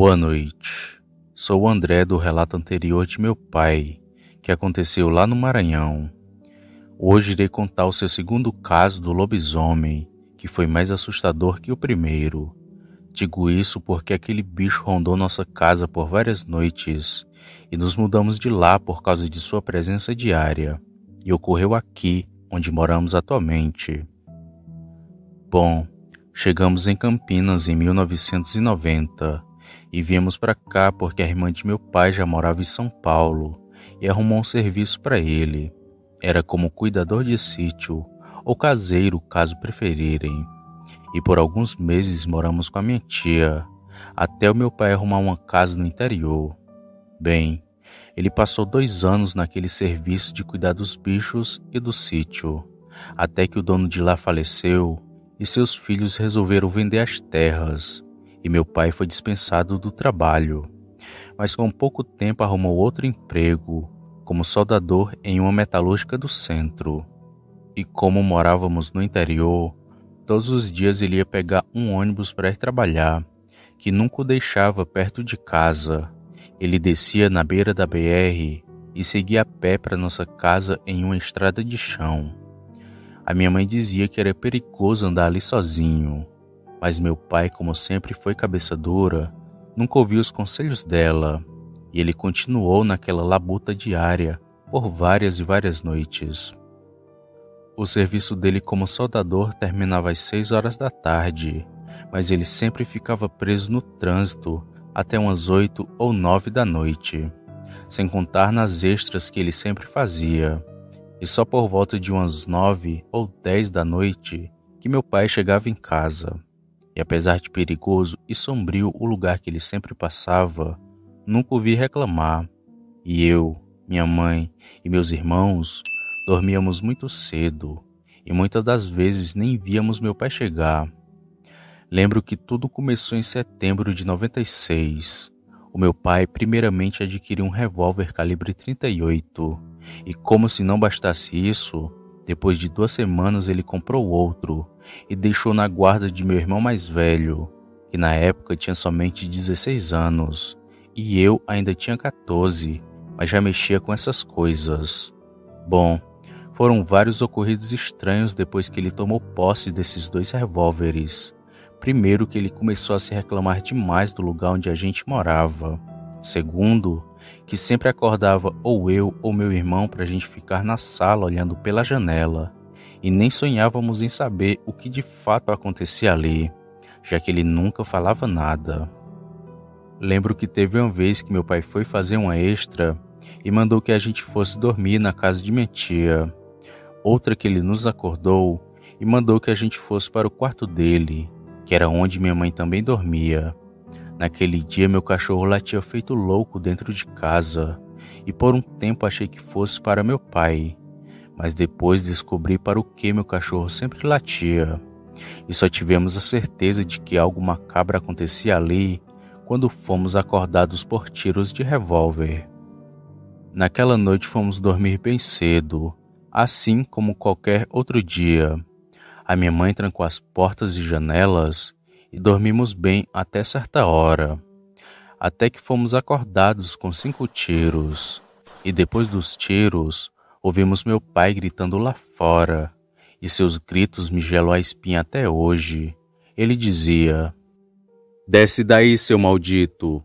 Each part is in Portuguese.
Boa noite. Sou o André do relato anterior de meu pai, que aconteceu lá no Maranhão. Hoje irei contar o seu segundo caso do lobisomem, que foi mais assustador que o primeiro. Digo isso porque aquele bicho rondou nossa casa por várias noites e nos mudamos de lá por causa de sua presença diária, e ocorreu aqui, onde moramos atualmente. Bom, chegamos em Campinas em 1990 e viemos para cá porque a irmã de meu pai já morava em São Paulo e arrumou um serviço para ele. Era como cuidador de sítio ou caseiro, caso preferirem. E por alguns meses moramos com a minha tia, até o meu pai arrumar uma casa no interior. Bem, ele passou 2 anos naquele serviço de cuidar dos bichos e do sítio, até que o dono de lá faleceu e seus filhos resolveram vender as terras, e meu pai foi dispensado do trabalho. Mas com pouco tempo arrumou outro emprego, como soldador em uma metalúrgica do centro. E como morávamos no interior, todos os dias ele ia pegar um ônibus para ir trabalhar, que nunca o deixava perto de casa. Ele descia na beira da BR e seguia a pé para nossa casa em uma estrada de chão. A minha mãe dizia que era perigoso andar ali sozinho, mas meu pai, como sempre foi cabeça dura, nunca ouviu os conselhos dela, e ele continuou naquela labuta diária por várias e várias noites. O serviço dele como soldador terminava às 6 horas da tarde, mas ele sempre ficava preso no trânsito até umas 8 ou 9 da noite, sem contar nas extras que ele sempre fazia. E só por volta de umas 9 ou 10 da noite que meu pai chegava em casa. E apesar de perigoso e sombrio o lugar que ele sempre passava, nunca o vi reclamar. E eu, minha mãe e meus irmãos dormíamos muito cedo e muitas das vezes nem víamos meu pai chegar. Lembro que tudo começou em setembro de 96. O meu pai primeiramente adquiriu um revólver calibre 38 e, como se não bastasse isso, depois de 2 semanas ele comprou outro e deixou na guarda de meu irmão mais velho, que na época tinha somente 16 anos, e eu ainda tinha 14, mas já mexia com essas coisas. Bom, foram vários ocorridos estranhos depois que ele tomou posse desses 2 revólveres. Primeiro, que ele começou a se reclamar demais do lugar onde a gente morava. Segundo, que sempre acordava ou eu ou meu irmão para a gente ficar na sala olhando pela janela, e nem sonhávamos em saber o que de fato acontecia ali, já que ele nunca falava nada. Lembro que teve uma vez que meu pai foi fazer uma extra e mandou que a gente fosse dormir na casa de minha tia. Outra que ele nos acordou e mandou que a gente fosse para o quarto dele, que era onde minha mãe também dormia. Naquele dia meu cachorro latia feito louco dentro de casa, e por um tempo achei que fosse para meu pai, mas depois descobri para o que meu cachorro sempre latia, e só tivemos a certeza de que algo macabro acontecia ali quando fomos acordados por tiros de revólver. Naquela noite fomos dormir bem cedo, assim como qualquer outro dia. A minha mãe trancou as portas e janelas e dormimos bem até certa hora, até que fomos acordados com 5 tiros, e depois dos tiros ouvimos meu pai gritando lá fora, e seus gritos me gelam a espinha até hoje. Ele dizia: "Desce daí, seu maldito!"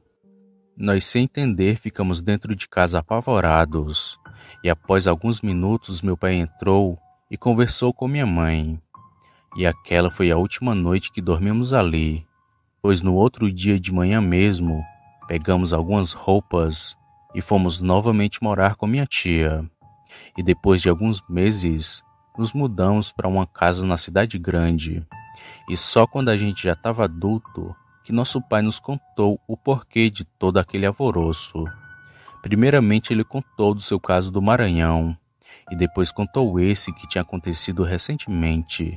Nós, sem entender, ficamos dentro de casa apavorados, e após alguns minutos meu pai entrou e conversou com minha mãe. E aquela foi a última noite que dormimos ali, pois no outro dia de manhã mesmo, pegamos algumas roupas e fomos novamente morar com minha tia. E depois de alguns meses, nos mudamos para uma casa na cidade grande. E só quando a gente já estava adulto, que nosso pai nos contou o porquê de todo aquele alvoroço. Primeiramente ele contou do seu caso do Maranhão, e depois contou esse que tinha acontecido recentemente.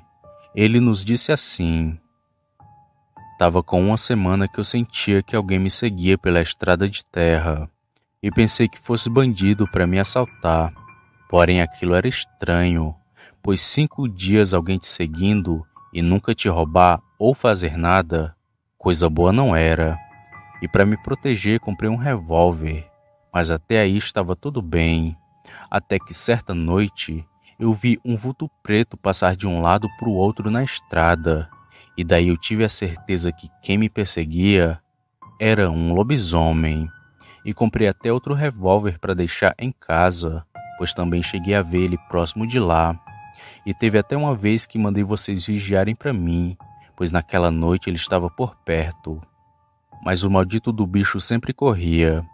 Ele nos disse assim: "Tava com 1 semana que eu sentia que alguém me seguia pela estrada de terra, e pensei que fosse bandido para me assaltar. Porém aquilo era estranho, pois 5 dias alguém te seguindo e nunca te roubar ou fazer nada, coisa boa não era. E para me proteger comprei um revólver, mas até aí estava tudo bem, até que certa noite eu vi um vulto preto passar de um lado para o outro na estrada, e daí eu tive a certeza que quem me perseguia era um lobisomem. E comprei até outro revólver para deixar em casa, pois também cheguei a ver ele próximo de lá. E teve até uma vez que mandei vocês vigiarem para mim, pois naquela noite ele estava por perto. Mas o maldito do bicho sempre corria,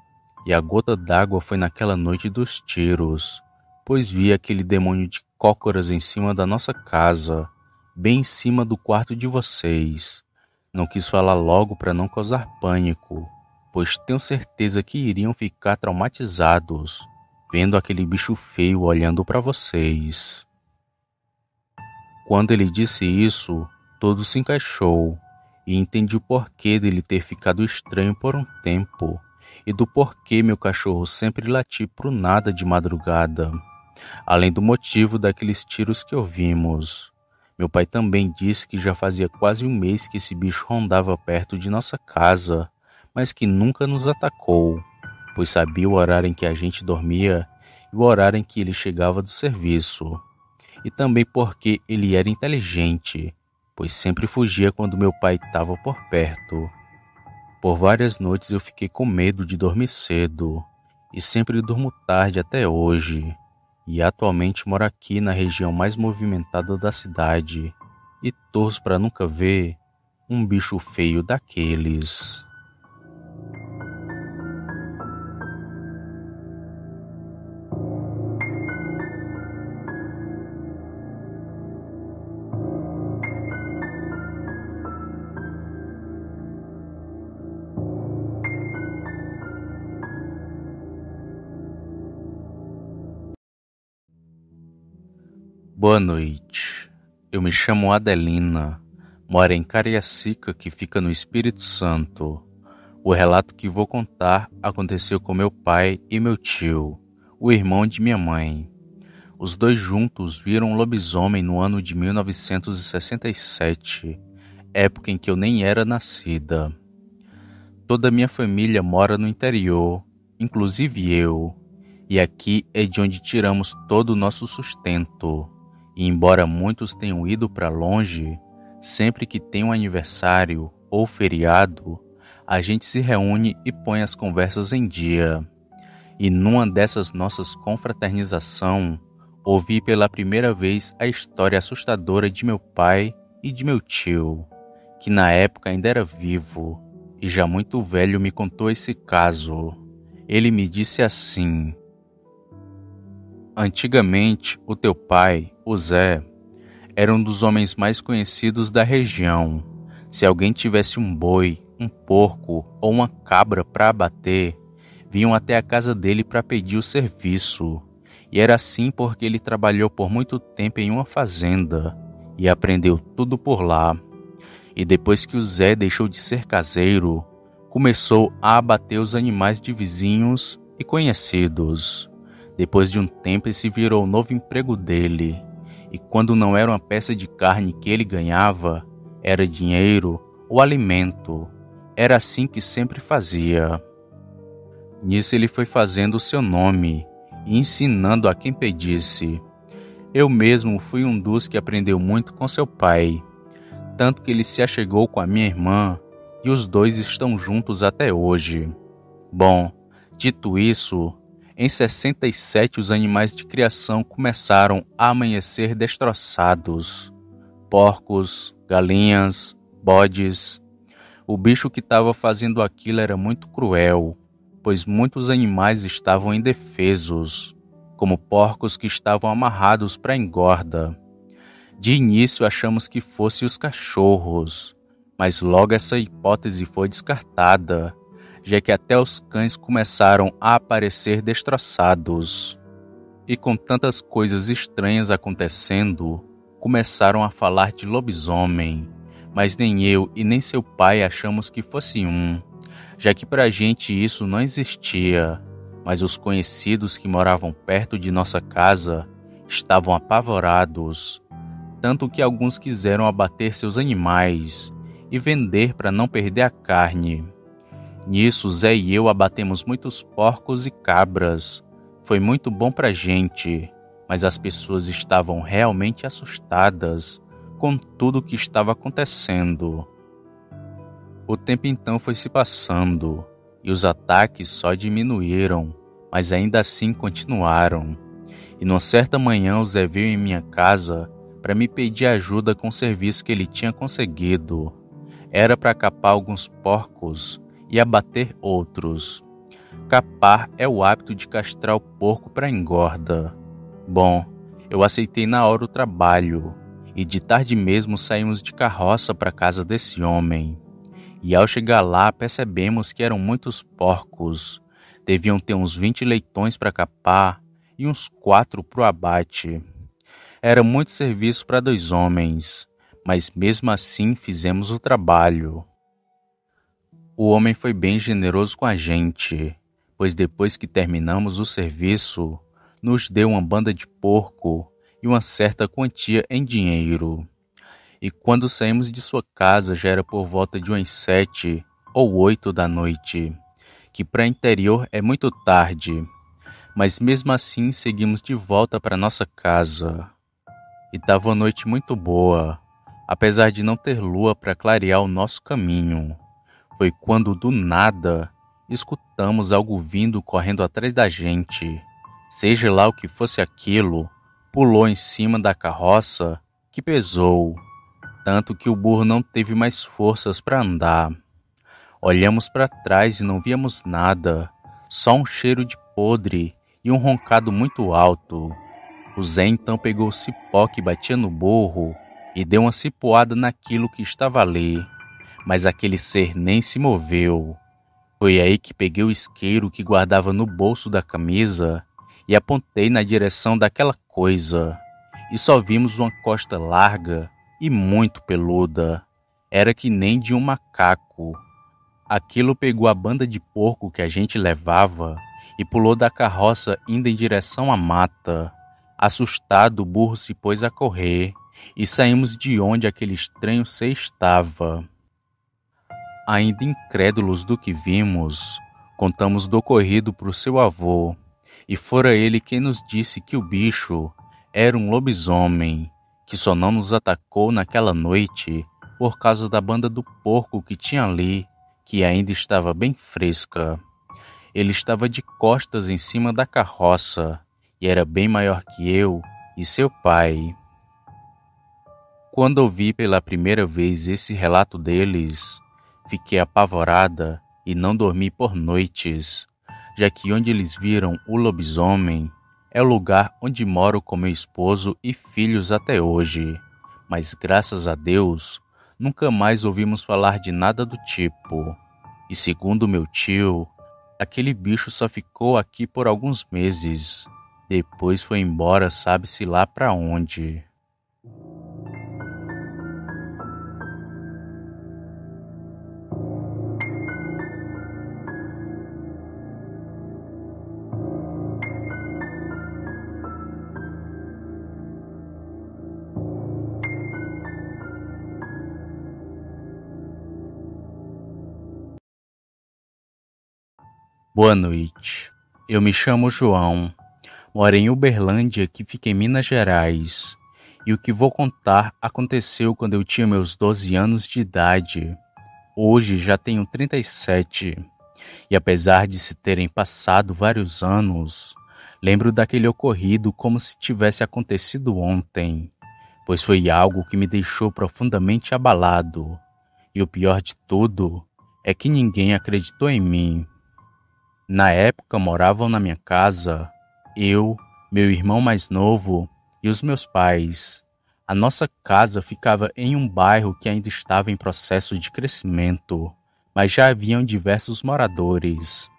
e a gota d'água foi naquela noite dos tiros, pois vi aquele demônio de cócoras em cima da nossa casa, bem em cima do quarto de vocês. Não quis falar logo para não causar pânico, pois tenho certeza que iriam ficar traumatizados, vendo aquele bicho feio olhando para vocês. Quando ele disse isso, tudo se encaixou, e entendi o porquê dele ter ficado estranho por um tempo, e do porquê meu cachorro sempre latir pro nada de madrugada, além do motivo daqueles tiros que ouvimos. Meu pai também disse que já fazia quase um mês que esse bicho rondava perto de nossa casa, mas que nunca nos atacou, pois sabia o horário em que a gente dormia e o horário em que ele chegava do serviço. E também porque ele era inteligente, pois sempre fugia quando meu pai estava por perto. Por várias noites eu fiquei com medo de dormir cedo, e sempre durmo tarde até hoje, e atualmente moro aqui na região mais movimentada da cidade, e torço para nunca ver um bicho feio daqueles. Boa noite. Eu me chamo Adelina, moro em Cariacica, que fica no Espírito Santo. O relato que vou contar aconteceu com meu pai e meu tio, o irmão de minha mãe. Os dois juntos viram um lobisomem no ano de 1967, época em que eu nem era nascida. Toda a minha família mora no interior, inclusive eu, e aqui é de onde tiramos todo o nosso sustento. E embora muitos tenham ido para longe, sempre que tem um aniversário ou feriado, a gente se reúne e põe as conversas em dia. E numa dessas nossas confraternização, ouvi pela primeira vez a história assustadora de meu pai e de meu tio, que na época ainda era vivo, e já muito velho me contou esse caso. Ele me disse assim: antigamente, o teu pai, o Zé, era um dos homens mais conhecidos da região. Se alguém tivesse um boi, um porco ou uma cabra para abater, vinham até a casa dele para pedir o serviço. E era assim porque ele trabalhou por muito tempo em uma fazenda e aprendeu tudo por lá. E depois que o Zé deixou de ser caseiro, começou a abater os animais de vizinhos e conhecidos. Depois de um tempo, esse virou o novo emprego dele, e quando não era uma peça de carne que ele ganhava, era dinheiro ou alimento. Era assim que sempre fazia. Nisso ele foi fazendo o seu nome e ensinando a quem pedisse. Eu mesmo fui um dos que aprendeu muito com seu pai, tanto que ele se achegou com a minha irmã e os dois estão juntos até hoje. Bom, dito isso, em 67 os animais de criação começaram a amanhecer destroçados. Porcos, galinhas, bodes. O bicho que estava fazendo aquilo era muito cruel, pois muitos animais estavam indefesos, como porcos que estavam amarrados para engorda. De início achamos que fossem os cachorros, mas logo essa hipótese foi descartada, já que até os cães começaram a aparecer destroçados. E com tantas coisas estranhas acontecendo, começaram a falar de lobisomem, mas nem eu e nem seu pai achamos que fosse um, já que pra gente isso não existia, mas os conhecidos que moravam perto de nossa casa estavam apavorados, tanto que alguns quiseram abater seus animais e vender para não perder a carne. Nisso, Zé e eu abatemos muitos porcos e cabras. Foi muito bom pra gente, mas as pessoas estavam realmente assustadas com tudo o que estava acontecendo. O tempo então foi se passando e os ataques só diminuíram, mas ainda assim continuaram. E numa certa manhã o Zé veio em minha casa para me pedir ajuda com o serviço que ele tinha conseguido. Era para capar alguns porcos e abater outros. Capar é o hábito de castrar o porco para engorda. Bom, eu aceitei na hora o trabalho e de tarde mesmo saímos de carroça para a casa desse homem. E ao chegar lá percebemos que eram muitos porcos. Deviam ter uns 20 leitões para capar e uns 4 para o abate. Era muito serviço para 2 homens, mas mesmo assim fizemos o trabalho. O homem foi bem generoso com a gente, pois depois que terminamos o serviço, nos deu uma banda de porco e uma certa quantia em dinheiro. E quando saímos de sua casa já era por volta de umas 7 ou 8 da noite, que para interior é muito tarde, mas mesmo assim seguimos de volta para nossa casa. E estava uma noite muito boa, apesar de não ter lua para clarear o nosso caminho. Foi quando do nada escutamos algo vindo correndo atrás da gente. Seja lá o que fosse aquilo, pulou em cima da carroça que pesou, tanto que o burro não teve mais forças para andar. Olhamos para trás e não víamos nada, só um cheiro de podre e um roncado muito alto. O Zé então pegou o cipó que batia no burro e deu uma cipoada naquilo que estava ali, mas aquele ser nem se moveu. Foi aí que peguei o isqueiro que guardava no bolso da camisa e apontei na direção daquela coisa, e só vimos uma costa larga e muito peluda. Era que nem de um macaco. Aquilo pegou a banda de porco que a gente levava e pulou da carroça indo em direção à mata. Assustado, o burro se pôs a correr e saímos de onde aquele estranho ser estava. Ainda incrédulos do que vimos, contamos do ocorrido para o seu avô, e fora ele quem nos disse que o bicho era um lobisomem, que só não nos atacou naquela noite por causa da banda do porco que tinha ali, que ainda estava bem fresca. Ele estava de costas em cima da carroça, e era bem maior que eu e seu pai. Quando ouvi pela primeira vez esse relato deles, fiquei apavorada e não dormi por noites, já que onde eles viram o lobisomem é o lugar onde moro com meu esposo e filhos até hoje. Mas graças a Deus, nunca mais ouvimos falar de nada do tipo. E segundo meu tio, aquele bicho só ficou aqui por alguns meses. Depois foi embora, sabe-se lá para onde. Boa noite. Eu me chamo João, moro em Uberlândia, que fica em Minas Gerais. E o que vou contar aconteceu quando eu tinha meus 12 anos de idade. Hoje já tenho 37. E apesar de se terem passado vários anos, lembro daquele ocorrido como se tivesse acontecido ontem, pois foi algo que me deixou profundamente abalado. E o pior de tudo é que ninguém acreditou em mim. Na época moravam na minha casa eu, meu irmão mais novo e os meus pais. A nossa casa ficava em um bairro que ainda estava em processo de crescimento, mas já haviam diversos moradores.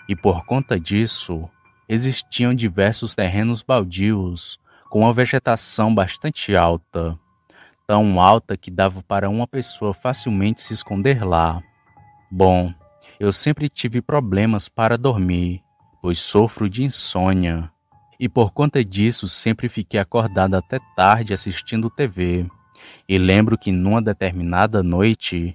E por conta disso, existiam diversos terrenos baldios com uma vegetação bastante alta, tão alta que dava para uma pessoa facilmente se esconder lá. Bom, eu sempre tive problemas para dormir, pois sofro de insônia. E por conta disso sempre fiquei acordado até tarde assistindo TV. E lembro que numa determinada noite,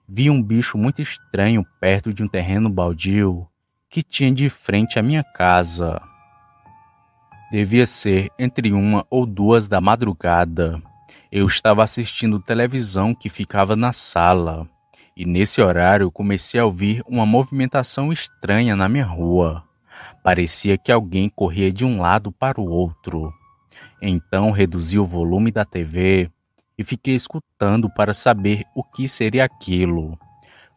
vi um bicho muito estranho perto de um terreno baldio que tinha de frente à minha casa. Devia ser entre 1 ou 2 da madrugada. Eu estava assistindo televisão que ficava na sala, e nesse horário comecei a ouvir uma movimentação estranha na minha rua. Parecia que alguém corria de um lado para o outro. Então reduzi o volume da TV e fiquei escutando para saber o que seria aquilo.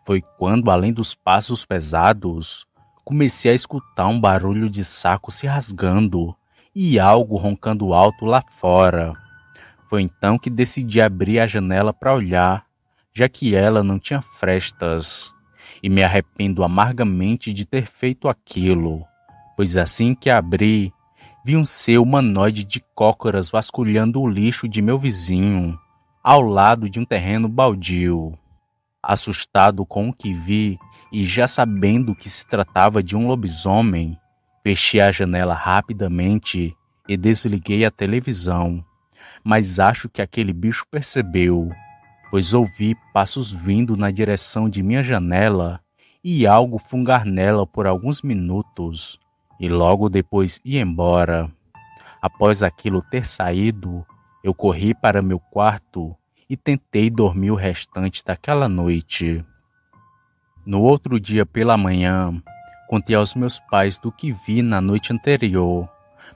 Foi quando, além dos passos pesados, comecei a escutar um barulho de saco se rasgando e algo roncando alto lá fora. Foi então que decidi abrir a janela para olhar, já que ela não tinha frestas, e me arrependo amargamente de ter feito aquilo, pois assim que abri, vi um ser humanoide de cócoras vasculhando o lixo de meu vizinho, ao lado de um terreno baldio. Assustado com o que vi e já sabendo que se tratava de um lobisomem, fechei a janela rapidamente e desliguei a televisão. Mas acho que aquele bicho percebeu, pois ouvi passos vindo na direção de minha janela e algo fungar nela por alguns minutos, e logo depois ir embora. Após aquilo ter saído, eu corri para meu quarto e tentei dormir o restante daquela noite. No outro dia pela manhã, contei aos meus pais do que vi na noite anterior,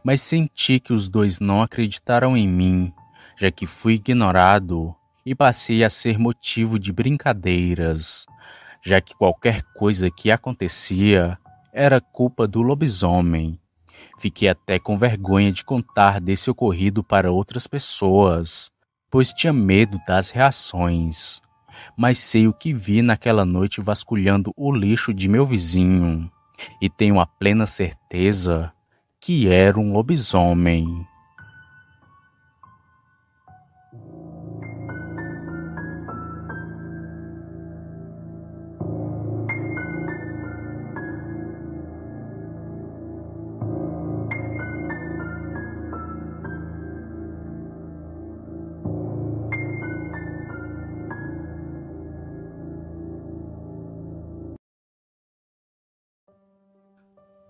mas senti que os dois não acreditaram em mim, já que fui ignorado e passei a ser motivo de brincadeiras, já que qualquer coisa que acontecia era culpa do lobisomem. Fiquei até com vergonha de contar desse ocorrido para outras pessoas, pois tinha medo das reações. Mas sei o que vi naquela noite vasculhando o lixo de meu vizinho, e tenho a plena certeza que era um lobisomem.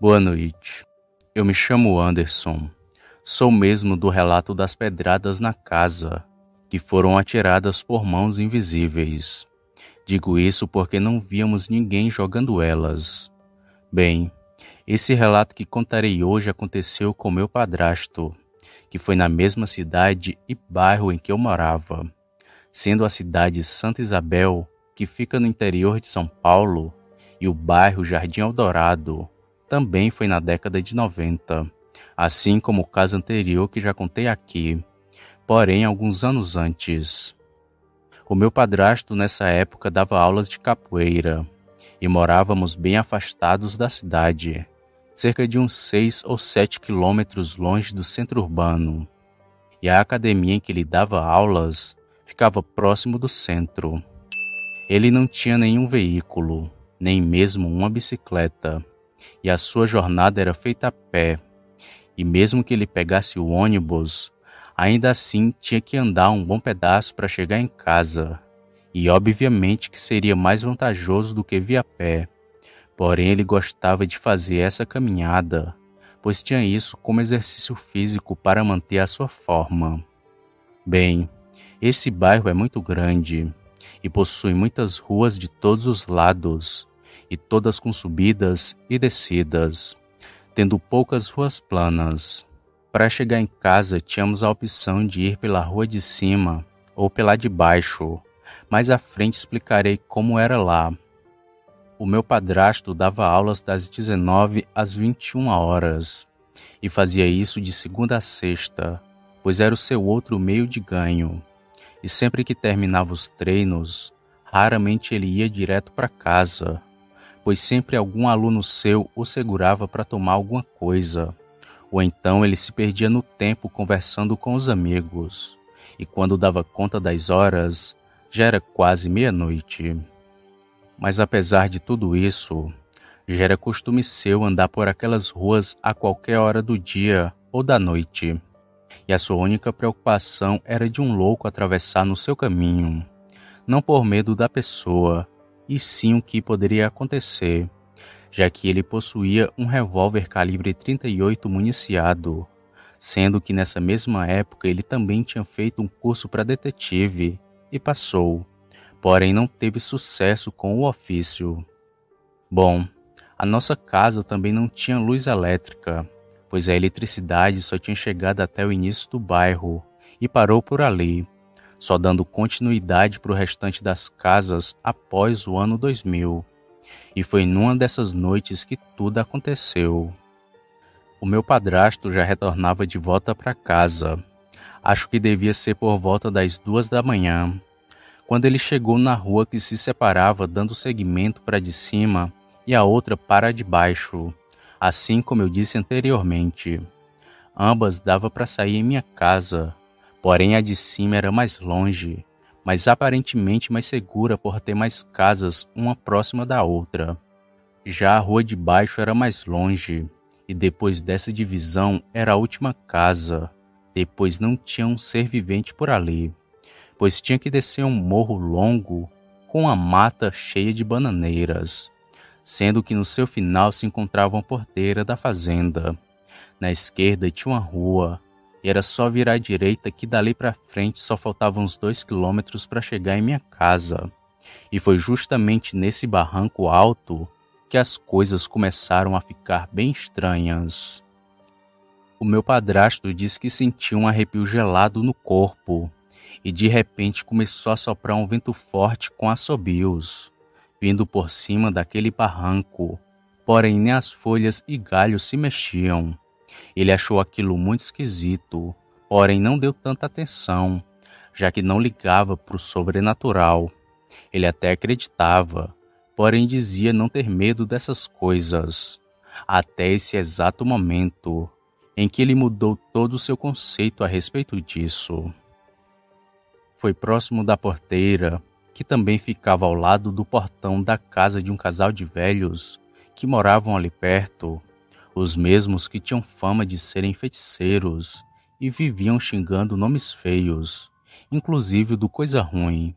Boa noite. Eu me chamo Anderson. Sou mesmo do relato das pedradas na casa, que foram atiradas por mãos invisíveis. Digo isso porque não víamos ninguém jogando elas. Bem, esse relato que contarei hoje aconteceu com meu padrasto, que foi na mesma cidade e bairro em que eu morava, sendo a cidade Santa Isabel, que fica no interior de São Paulo, e o bairro Jardim Eldorado, também foi na década de 90, assim como o caso anterior que já contei aqui, porém alguns anos antes. O meu padrasto nessa época dava aulas de capoeira e morávamos bem afastados da cidade, cerca de uns 6 ou 7 quilômetros longe do centro urbano, e a academia em que ele dava aulas ficava próximo do centro. Ele não tinha nenhum veículo, nem mesmo uma bicicleta, e a sua jornada era feita a pé, e mesmo que ele pegasse o ônibus, ainda assim tinha que andar um bom pedaço para chegar em casa, e obviamente que seria mais vantajoso do que vir a pé, porém ele gostava de fazer essa caminhada, pois tinha isso como exercício físico para manter a sua forma. Bem, esse bairro é muito grande, e possui muitas ruas de todos os lados, e todas com subidas e descidas, tendo poucas ruas planas. Para chegar em casa, tínhamos a opção de ir pela rua de cima ou pela de baixo. Mais à frente explicarei como era lá. O meu padrasto dava aulas das 19 às 21 horas e fazia isso de segunda a sexta, pois era o seu outro meio de ganho. E sempre que terminava os treinos, raramente ele ia direto para casa, pois sempre algum aluno seu o segurava para tomar alguma coisa, ou então ele se perdia no tempo conversando com os amigos, e quando dava conta das horas, já era quase meia-noite. Mas apesar de tudo isso, já era costume seu andar por aquelas ruas a qualquer hora do dia ou da noite, e a sua única preocupação era de um louco atravessar no seu caminho, não por medo da pessoa, e sim o que poderia acontecer, já que ele possuía um revólver calibre 38 municiado, sendo que nessa mesma época ele também tinha feito um curso para detetive e passou, porém não teve sucesso com o ofício. Bom, a nossa casa também não tinha luz elétrica, pois a eletricidade só tinha chegado até o início do bairro e parou por ali, só dando continuidade para o restante das casas após o ano 2000. E foi numa dessas noites que tudo aconteceu. O meu padrasto já retornava de volta para casa. Acho que devia ser por volta das 2 da manhã, quando ele chegou na rua que se separava, dando seguimento para a de cima e a outra para a de baixo, assim como eu disse anteriormente. Ambas dava para sair em minha casa, porém a de cima era mais longe, mas aparentemente mais segura por ter mais casas uma próxima da outra. Já a rua de baixo era mais longe, e depois dessa divisão era a última casa. Depois não tinha um ser vivente por ali, pois tinha que descer um morro longo com a mata cheia de bananeiras, sendo que no seu final se encontrava uma porteira da fazenda. Na esquerda tinha uma rua, e era só virar à direita que dali para frente só faltavam uns 2 quilômetros para chegar em minha casa. E foi justamente nesse barranco alto que as coisas começaram a ficar bem estranhas. O meu padrasto disse que sentiu um arrepio gelado no corpo, e de repente começou a soprar um vento forte com assobios, vindo por cima daquele barranco, porém nem as folhas e galhos se mexiam. Ele achou aquilo muito esquisito, porém não deu tanta atenção, já que não ligava para o sobrenatural. Ele até acreditava, porém dizia não ter medo dessas coisas, até esse exato momento em que ele mudou todo o seu conceito a respeito disso. Foi próximo da porteira, que também ficava ao lado do portão da casa de um casal de velhos que moravam ali perto, os mesmos que tinham fama de serem feiticeiros e viviam xingando nomes feios, inclusive do Coisa Ruim.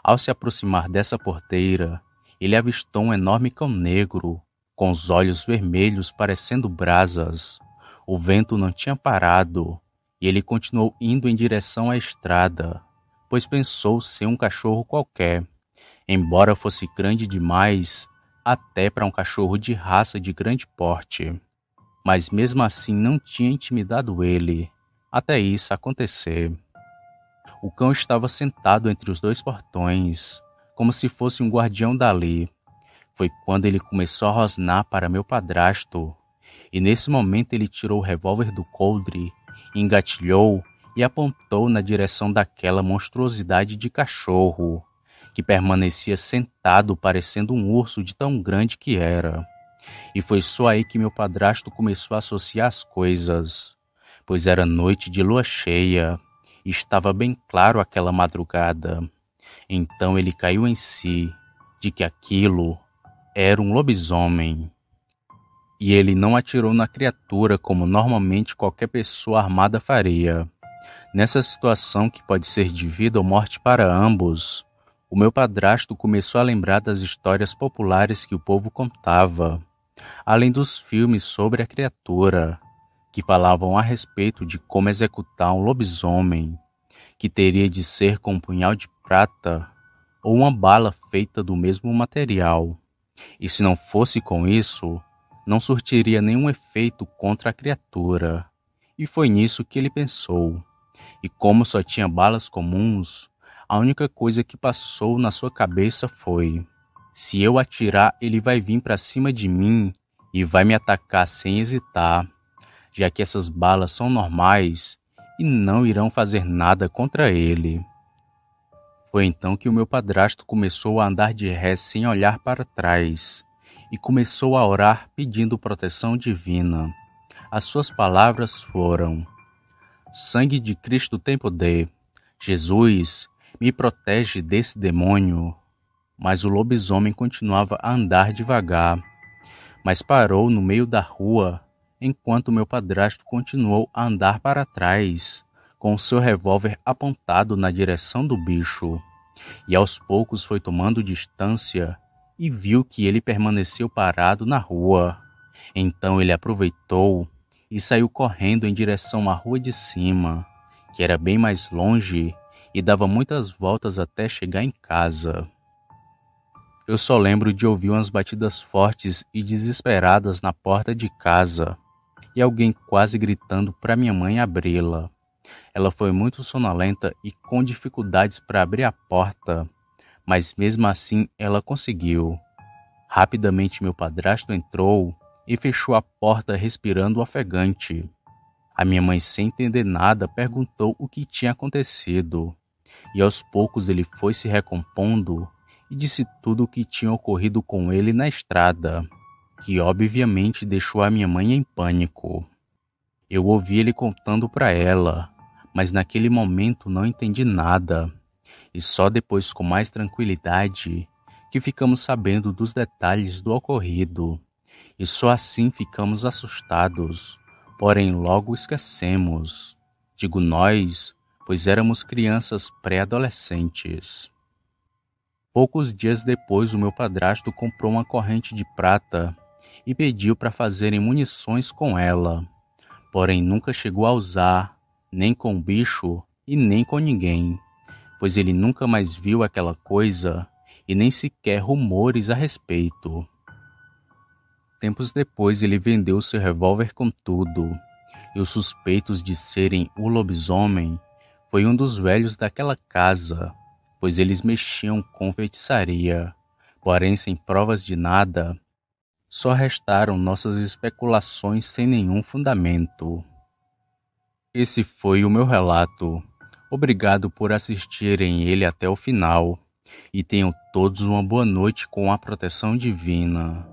Ao se aproximar dessa porteira, ele avistou um enorme cão negro, com os olhos vermelhos parecendo brasas. O vento não tinha parado, e ele continuou indo em direção à estrada, pois pensou ser um cachorro qualquer, embora fosse grande demais até para um cachorro de raça de grande porte. Mas mesmo assim não tinha intimidado ele, até isso acontecer. O cão estava sentado entre os 2 portões, como se fosse um guardião dali. Foi quando ele começou a rosnar para meu padrasto, e nesse momento ele tirou o revólver do coldre, engatilhou e apontou na direção daquela monstruosidade de cachorro, que permanecia sentado parecendo um urso de tão grande que era. E foi só aí que meu padrasto começou a associar as coisas, pois era noite de lua cheia, e estava bem claro aquela madrugada. Então ele caiu em si, de que aquilo era um lobisomem. E ele não atirou na criatura como normalmente qualquer pessoa armada faria. Nessa situação que pode ser de vida ou morte para ambos, o meu padrasto começou a lembrar das histórias populares que o povo contava, além dos filmes sobre a criatura, que falavam a respeito de como executar um lobisomem, que teria de ser com um punhal de prata ou uma bala feita do mesmo material. E se não fosse com isso, não surtiria nenhum efeito contra a criatura. E foi nisso que ele pensou. E como só tinha balas comuns, a única coisa que passou na sua cabeça foi: se eu atirar, ele vai vir para cima de mim e vai me atacar sem hesitar, já que essas balas são normais e não irão fazer nada contra ele. Foi então que o meu padrasto começou a andar de ré sem olhar para trás e começou a orar pedindo proteção divina. As suas palavras foram: sangue de Cristo tem poder. Jesus, me protege desse demônio. Mas o lobisomem continuava a andar devagar, mas parou no meio da rua, enquanto meu padrasto continuou a andar para trás, com o seu revólver apontado na direção do bicho. e aos poucos foi tomando distância e viu que ele permaneceu parado na rua. Então ele aproveitou e saiu correndo em direção à rua de cima, que era bem mais longe e dava muitas voltas até chegar em casa. Eu só lembro de ouvir umas batidas fortes e desesperadas na porta de casa e alguém quase gritando para minha mãe abri-la. Ela foi muito sonolenta e com dificuldades para abrir a porta, mas mesmo assim ela conseguiu. Rapidamente meu padrasto entrou e fechou a porta respirando ofegante. A minha mãe, sem entender nada, perguntou o que tinha acontecido, e aos poucos ele foi se recompondo e disse tudo o que tinha ocorrido com ele na estrada, que obviamente deixou a minha mãe em pânico. Eu ouvi ele contando para ela, mas naquele momento não entendi nada, e só depois, com mais tranquilidade, que ficamos sabendo dos detalhes do ocorrido, e só assim ficamos assustados, porém logo esquecemos. Digo nós, pois éramos crianças pré-adolescentes. Poucos dias depois, o meu padrasto comprou uma corrente de prata e pediu para fazerem munições com ela, porém nunca chegou a usar, nem com o bicho e nem com ninguém, pois ele nunca mais viu aquela coisa e nem sequer rumores a respeito. Tempos depois ele vendeu seu revólver com tudo, e os suspeitos de serem o lobisomem foi um dos velhos daquela casa, pois eles mexiam com feitiçaria, porém sem provas de nada. Só restaram nossas especulações sem nenhum fundamento. Esse foi o meu relato. Obrigado por assistirem ele até o final, e tenham todos uma boa noite com a proteção divina.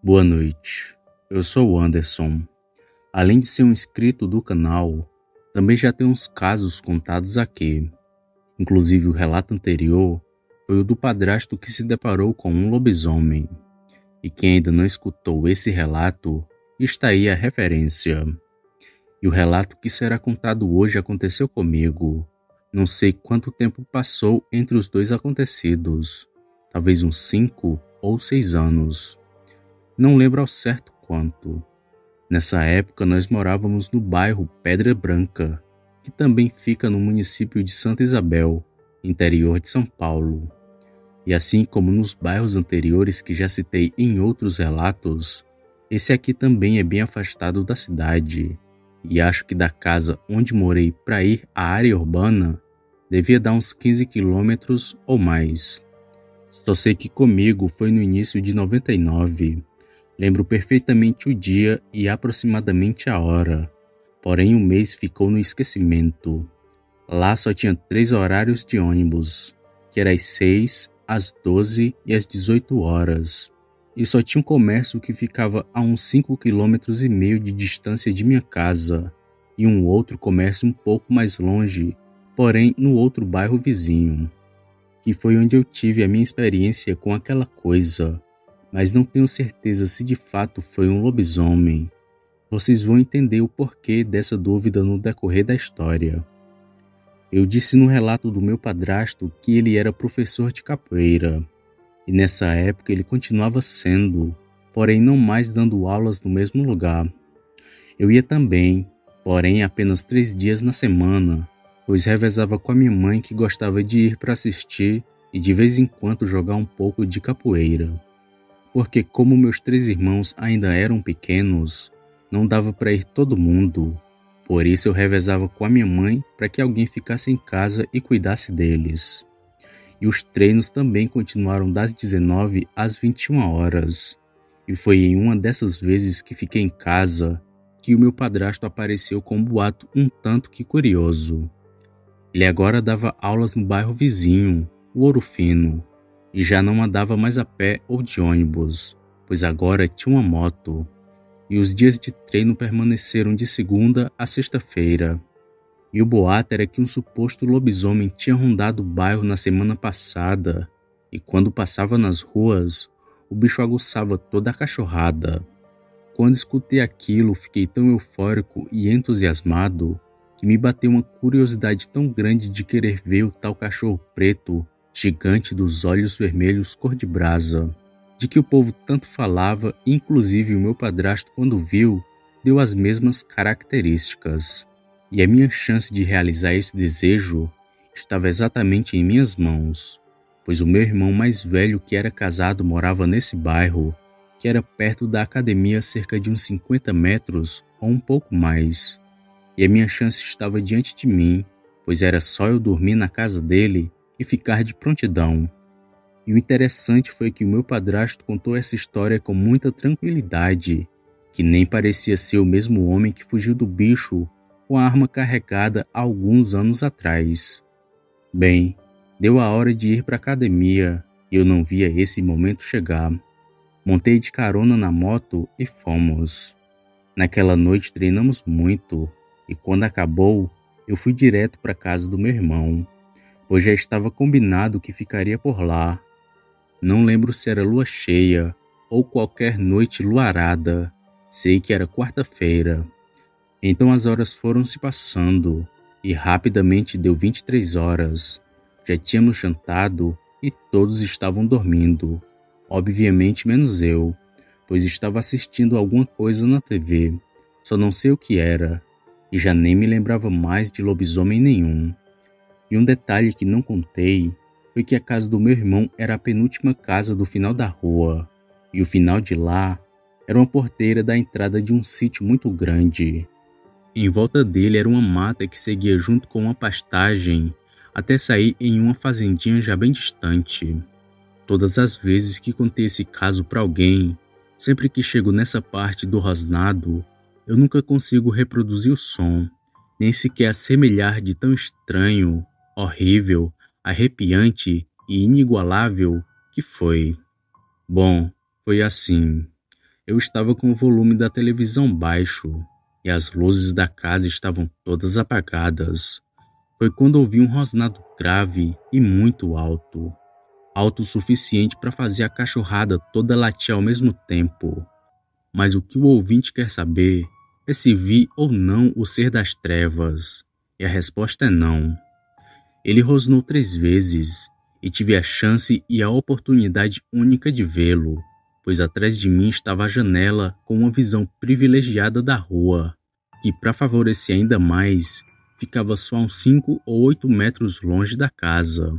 Boa noite, eu sou o Anderson. Além de ser um inscrito do canal, também já tenho uns casos contados aqui. Inclusive o relato anterior foi o do padrasto que se deparou com um lobisomem. E quem ainda não escutou esse relato, está aí a referência. E o relato que será contado hoje aconteceu comigo. Não sei quanto tempo passou entre os dois acontecidos. Talvez uns 5 ou 6 anos. Não lembro ao certo quanto. Nessa época nós morávamos no bairro Pedra Branca, que também fica no município de Santa Isabel, interior de São Paulo. E assim como nos bairros anteriores que já citei em outros relatos, esse aqui também é bem afastado da cidade, e acho que da casa onde morei para ir à área urbana devia dar uns 15 quilômetros ou mais. Só sei que comigo foi no início de 99. Lembro perfeitamente o dia e aproximadamente a hora, porém o mês ficou no esquecimento. Lá só tinha 3 horários de ônibus, que era às 6, às 12 e às 18 horas. E só tinha um comércio que ficava a uns 5,5 quilômetros de distância de minha casa, e um outro comércio um pouco mais longe, porém no outro bairro vizinho, que foi onde eu tive a minha experiência com aquela coisa. Mas não tenho certeza se de fato foi um lobisomem. Vocês vão entender o porquê dessa dúvida no decorrer da história. Eu disse no relato do meu padrasto que ele era professor de capoeira, e nessa época ele continuava sendo, porém não mais dando aulas no mesmo lugar. Eu ia também, porém apenas 3 dias na semana, pois revezava com a minha mãe que gostava de ir para assistir e de vez em quando jogar um pouco de capoeira. Porque como meus 3 irmãos ainda eram pequenos, não dava para ir todo mundo. Por isso eu revezava com a minha mãe para que alguém ficasse em casa e cuidasse deles. E os treinos também continuaram das 19 às 21 horas. E foi em uma dessas vezes que fiquei em casa que o meu padrasto apareceu com um boato um tanto que curioso. Ele agora dava aulas no bairro vizinho, o Ouro Fino, e já não andava mais a pé ou de ônibus, pois agora tinha uma moto. e os dias de treino permaneceram de segunda a sexta-feira. E o boato era que um suposto lobisomem tinha rondado o bairro na semana passada, e quando passava nas ruas, o bicho aguçava toda a cachorrada. Quando escutei aquilo, fiquei tão eufórico e entusiasmado que me bateu uma curiosidade tão grande de querer ver o tal cachorro preto, gigante dos olhos vermelhos cor de brasa, de que o povo tanto falava, inclusive o meu padrasto, quando viu, deu as mesmas características. E a minha chance de realizar esse desejo estava exatamente em minhas mãos, pois o meu irmão mais velho, que era casado, morava nesse bairro, que era perto da academia, cerca de uns 50 metros ou um pouco mais. E a minha chance estava diante de mim, pois era só eu dormir na casa dele e ficar de prontidão. E o interessante foi que o meu padrasto contou essa história com muita tranquilidade, que nem parecia ser o mesmo homem que fugiu do bicho com a arma carregada há alguns anos atrás. Bem, deu a hora de ir para a academia e eu não via esse momento chegar. Montei de carona na moto e fomos. Naquela noite treinamos muito e quando acabou, eu fui direto para a casa do meu irmão, pois já estava combinado que ficaria por lá. Não lembro se era lua cheia ou qualquer noite luarada, sei que era quarta-feira. Então as horas foram se passando e rapidamente deu 23 horas. Já tínhamos jantado e todos estavam dormindo. Obviamente menos eu, pois estava assistindo alguma coisa na TV. Só não sei o que era e já nem me lembrava mais de lobisomem nenhum. E um detalhe que não contei foi que a casa do meu irmão era a penúltima casa do final da rua. E o final de lá era uma porteira da entrada de um sítio muito grande. Em volta dele era uma mata que seguia junto com uma pastagem até sair em uma fazendinha já bem distante. Todas as vezes que contei esse caso para alguém, sempre que chego nessa parte do rosnado, eu nunca consigo reproduzir o som, nem sequer assemelhar de tão estranho, horrível, arrepiante e inigualável que foi. Bom, foi assim. Eu estava com o volume da televisão baixo e as luzes da casa estavam todas apagadas. Foi quando ouvi um rosnado grave e muito alto. Alto o suficiente para fazer a cachorrada toda latir ao mesmo tempo. Mas o que o ouvinte quer saber é se vi ou não o ser das trevas. E a resposta é não. Ele rosnou 3 vezes e tive a chance e a oportunidade única de vê-lo, pois atrás de mim estava a janela com uma visão privilegiada da rua, que, para favorecer ainda mais, ficava só a uns 5 ou 8 metros longe da casa.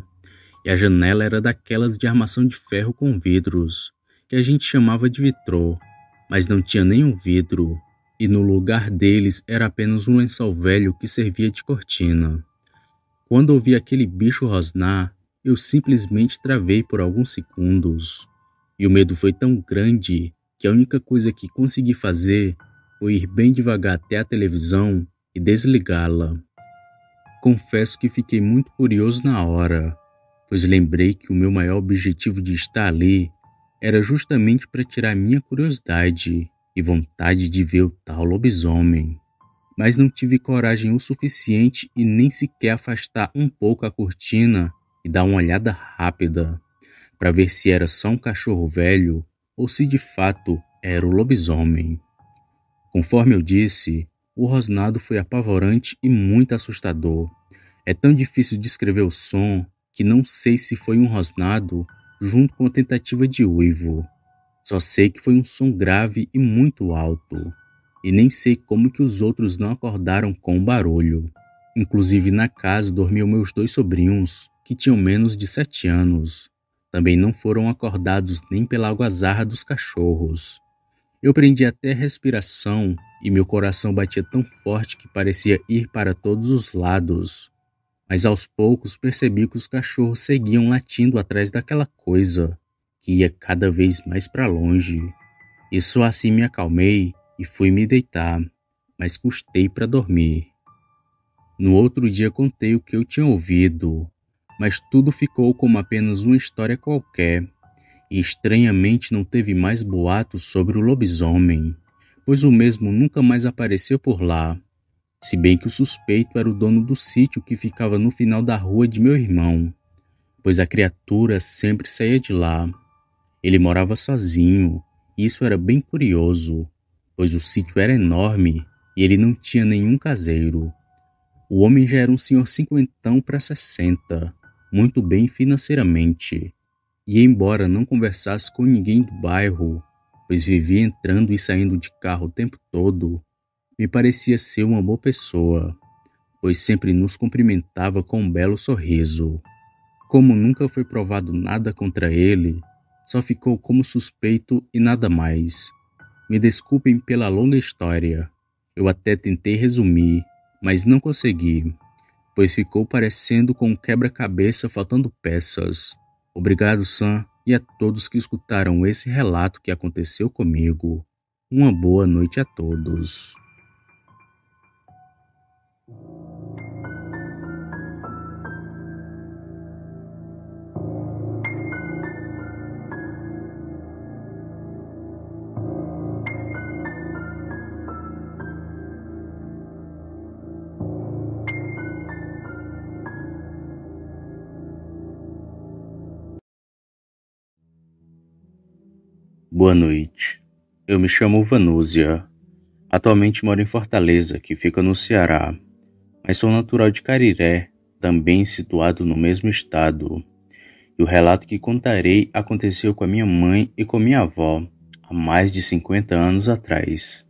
E a janela era daquelas de armação de ferro com vidros, que a gente chamava de vitrô, mas não tinha nenhum vidro, e no lugar deles era apenas um lençol velho que servia de cortina. Quando ouvi aquele bicho rosnar, eu simplesmente travei por alguns segundos. E o medo foi tão grande que a única coisa que consegui fazer foi ir bem devagar até a televisão e desligá-la. Confesso que fiquei muito curioso na hora, pois lembrei que o meu maior objetivo de estar ali era justamente para tirar minha curiosidade e vontade de ver o tal lobisomem. Mas não tive coragem o suficiente e nem sequer afastar um pouco a cortina e dar uma olhada rápida para ver se era só um cachorro velho ou se de fato era o lobisomem. Conforme eu disse, o rosnado foi apavorante e muito assustador. É tão difícil descrever o som que não sei se foi um rosnado junto com a tentativa de uivo. Só sei que foi um som grave e muito alto. E nem sei como que os outros não acordaram com o barulho. Inclusive na casa dormiam meus 2 sobrinhos, que tinham menos de 7 anos. Também não foram acordados nem pela algazarra dos cachorros. Eu prendi até a respiração e meu coração batia tão forte que parecia ir para todos os lados. Mas aos poucos percebi que os cachorros seguiam latindo atrás daquela coisa, que ia cada vez mais para longe. E só assim me acalmei e fui me deitar, mas custei para dormir. No outro dia contei o que eu tinha ouvido, mas tudo ficou como apenas uma história qualquer, e estranhamente não teve mais boatos sobre o lobisomem, pois o mesmo nunca mais apareceu por lá, se bem que o suspeito era o dono do sítio que ficava no final da rua de meu irmão, pois a criatura sempre saía de lá. Ele morava sozinho, e isso era bem curioso, pois o sítio era enorme e ele não tinha nenhum caseiro. O homem já era um senhor cinquentão para 60, muito bem financeiramente, e embora não conversasse com ninguém do bairro, pois vivia entrando e saindo de carro o tempo todo, me parecia ser uma boa pessoa, pois sempre nos cumprimentava com um belo sorriso. Como nunca foi provado nada contra ele, só ficou como suspeito e nada mais. Me desculpem pela longa história. Eu até tentei resumir, mas não consegui, pois ficou parecendo com um quebra-cabeça faltando peças. Obrigado, Sam, e a todos que escutaram esse relato que aconteceu comigo. Uma boa noite a todos. Boa noite. Eu me chamo Vanúzia. Atualmente moro em Fortaleza, que fica no Ceará, mas sou natural de Cariré, também situado no mesmo estado. E o relato que contarei aconteceu com a minha mãe e com minha avó, há mais de 50 anos atrás.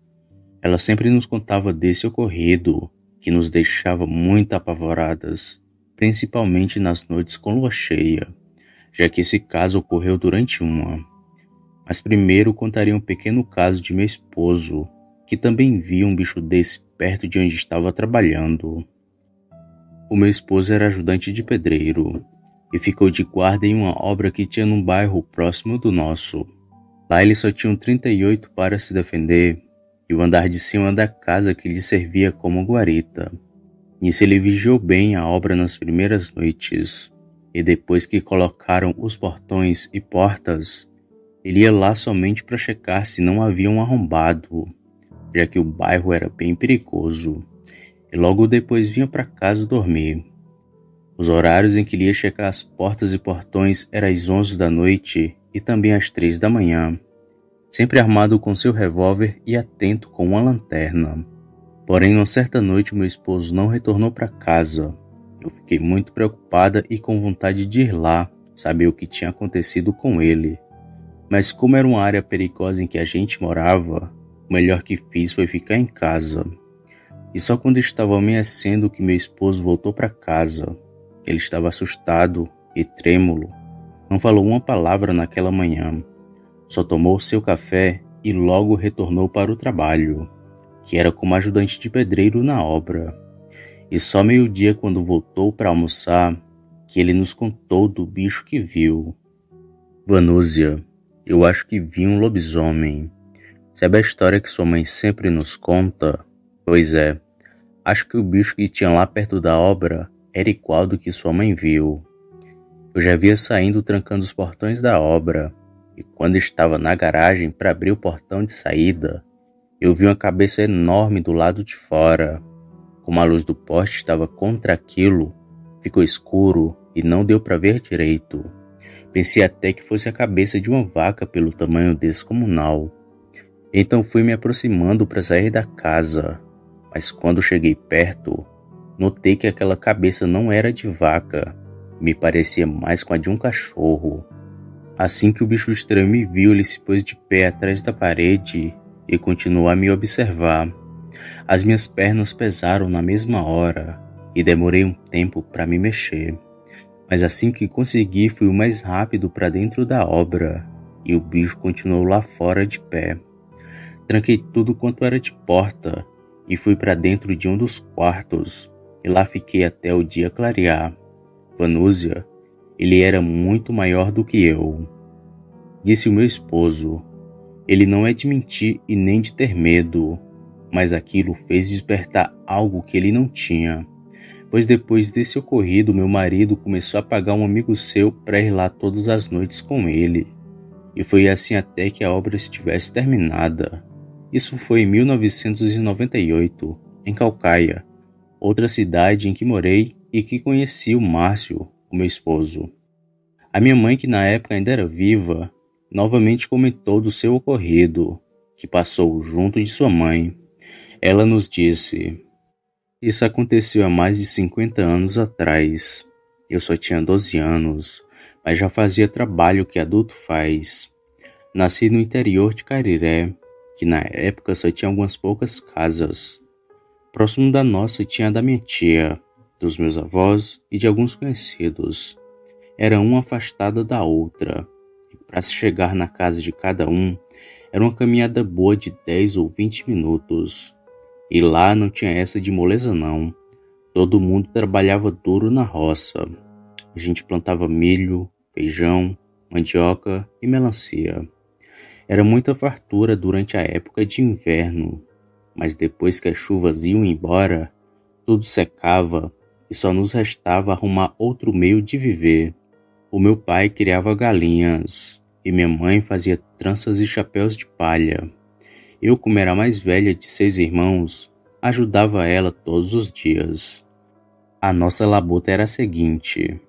Ela sempre nos contava desse ocorrido, que nos deixava muito apavoradas, principalmente nas noites com lua cheia, já que esse caso ocorreu durante uma. Mas primeiro contarei um pequeno caso de meu esposo, que também viu um bicho desse perto de onde estava trabalhando. O meu esposo era ajudante de pedreiro e ficou de guarda em uma obra que tinha num bairro próximo do nosso. Lá ele só tinha um 38 para se defender e o andar de cima da casa que lhe servia como guarita. Nisso ele vigiou bem a obra nas primeiras noites, e depois que colocaram os portões e portas, ele ia lá somente para checar se não haviam arrombado, já que o bairro era bem perigoso, e logo depois vinha para casa dormir. Os horários em que ele ia checar as portas e portões eram às 11 da noite e também às 3 da manhã, sempre armado com seu revólver e atento com uma lanterna. Porém, uma certa noite, meu esposo não retornou para casa. Eu fiquei muito preocupada e com vontade de ir lá, saber o que tinha acontecido com ele. Mas como era uma área perigosa em que a gente morava, o melhor que fiz foi ficar em casa. E só quando estava amanhecendo que meu esposo voltou para casa. Ele estava assustado e trêmulo. Não falou uma palavra naquela manhã. Só tomou seu café e logo retornou para o trabalho, que era como ajudante de pedreiro na obra. E só meio-dia, quando voltou para almoçar, que ele nos contou do bicho que viu. Vanúzia, eu acho que vi um lobisomem. Sabe a história que sua mãe sempre nos conta? Pois é, acho que o bicho que tinha lá perto da obra era igual do que sua mãe viu. Eu já via saindo trancando os portões da obra, e quando estava na garagem para abrir o portão de saída, eu vi uma cabeça enorme do lado de fora. Como a luz do poste estava contra aquilo, ficou escuro e não deu para ver direito. Pensei até que fosse a cabeça de uma vaca pelo tamanho descomunal. Então fui me aproximando para sair da casa, mas quando cheguei perto, notei que aquela cabeça não era de vaca, me parecia mais com a de um cachorro. Assim que o bicho estranho me viu, ele se pôs de pé atrás da parede e continuou a me observar. As minhas pernas pesaram na mesma hora e demorei um tempo para me mexer. Mas assim que consegui, fui o mais rápido para dentro da obra e o bicho continuou lá fora de pé. Tranquei tudo quanto era de porta e fui para dentro de um dos quartos e lá fiquei até o dia clarear. Vanúzia, ele era muito maior do que eu. Disse o meu esposo. Ele não é de mentir e nem de ter medo, mas aquilo fez despertar algo que ele não tinha. Pois depois desse ocorrido, meu marido começou a pagar um amigo seu para ir lá todas as noites com ele. E foi assim até que a obra estivesse terminada. Isso foi em 1998, em Calcaia, outra cidade em que morei e que conheci o Márcio, o meu esposo. A minha mãe, que na época ainda era viva, novamente comentou do seu ocorrido, que passou junto de sua mãe. Ela nos disse: "Isso aconteceu há mais de 50 anos atrás. Eu só tinha 12 anos, mas já fazia trabalho que adulto faz. Nasci no interior de Cariré, que na época só tinha algumas poucas casas. Próximo da nossa tinha a da minha tia, dos meus avós e de alguns conhecidos. Era uma afastada da outra, e para se chegar na casa de cada um, era uma caminhada boa de 10 ou 20 minutos. E lá não tinha essa de moleza não. Todo mundo trabalhava duro na roça. A gente plantava milho, feijão, mandioca e melancia. Era muita fartura durante a época de inverno, mas depois que as chuvas iam embora, tudo secava e só nos restava arrumar outro meio de viver. O meu pai criava galinhas e minha mãe fazia tranças e chapéus de palha. Eu, como era a mais velha de 6 irmãos, ajudava ela todos os dias. A nossa labuta era a seguinte: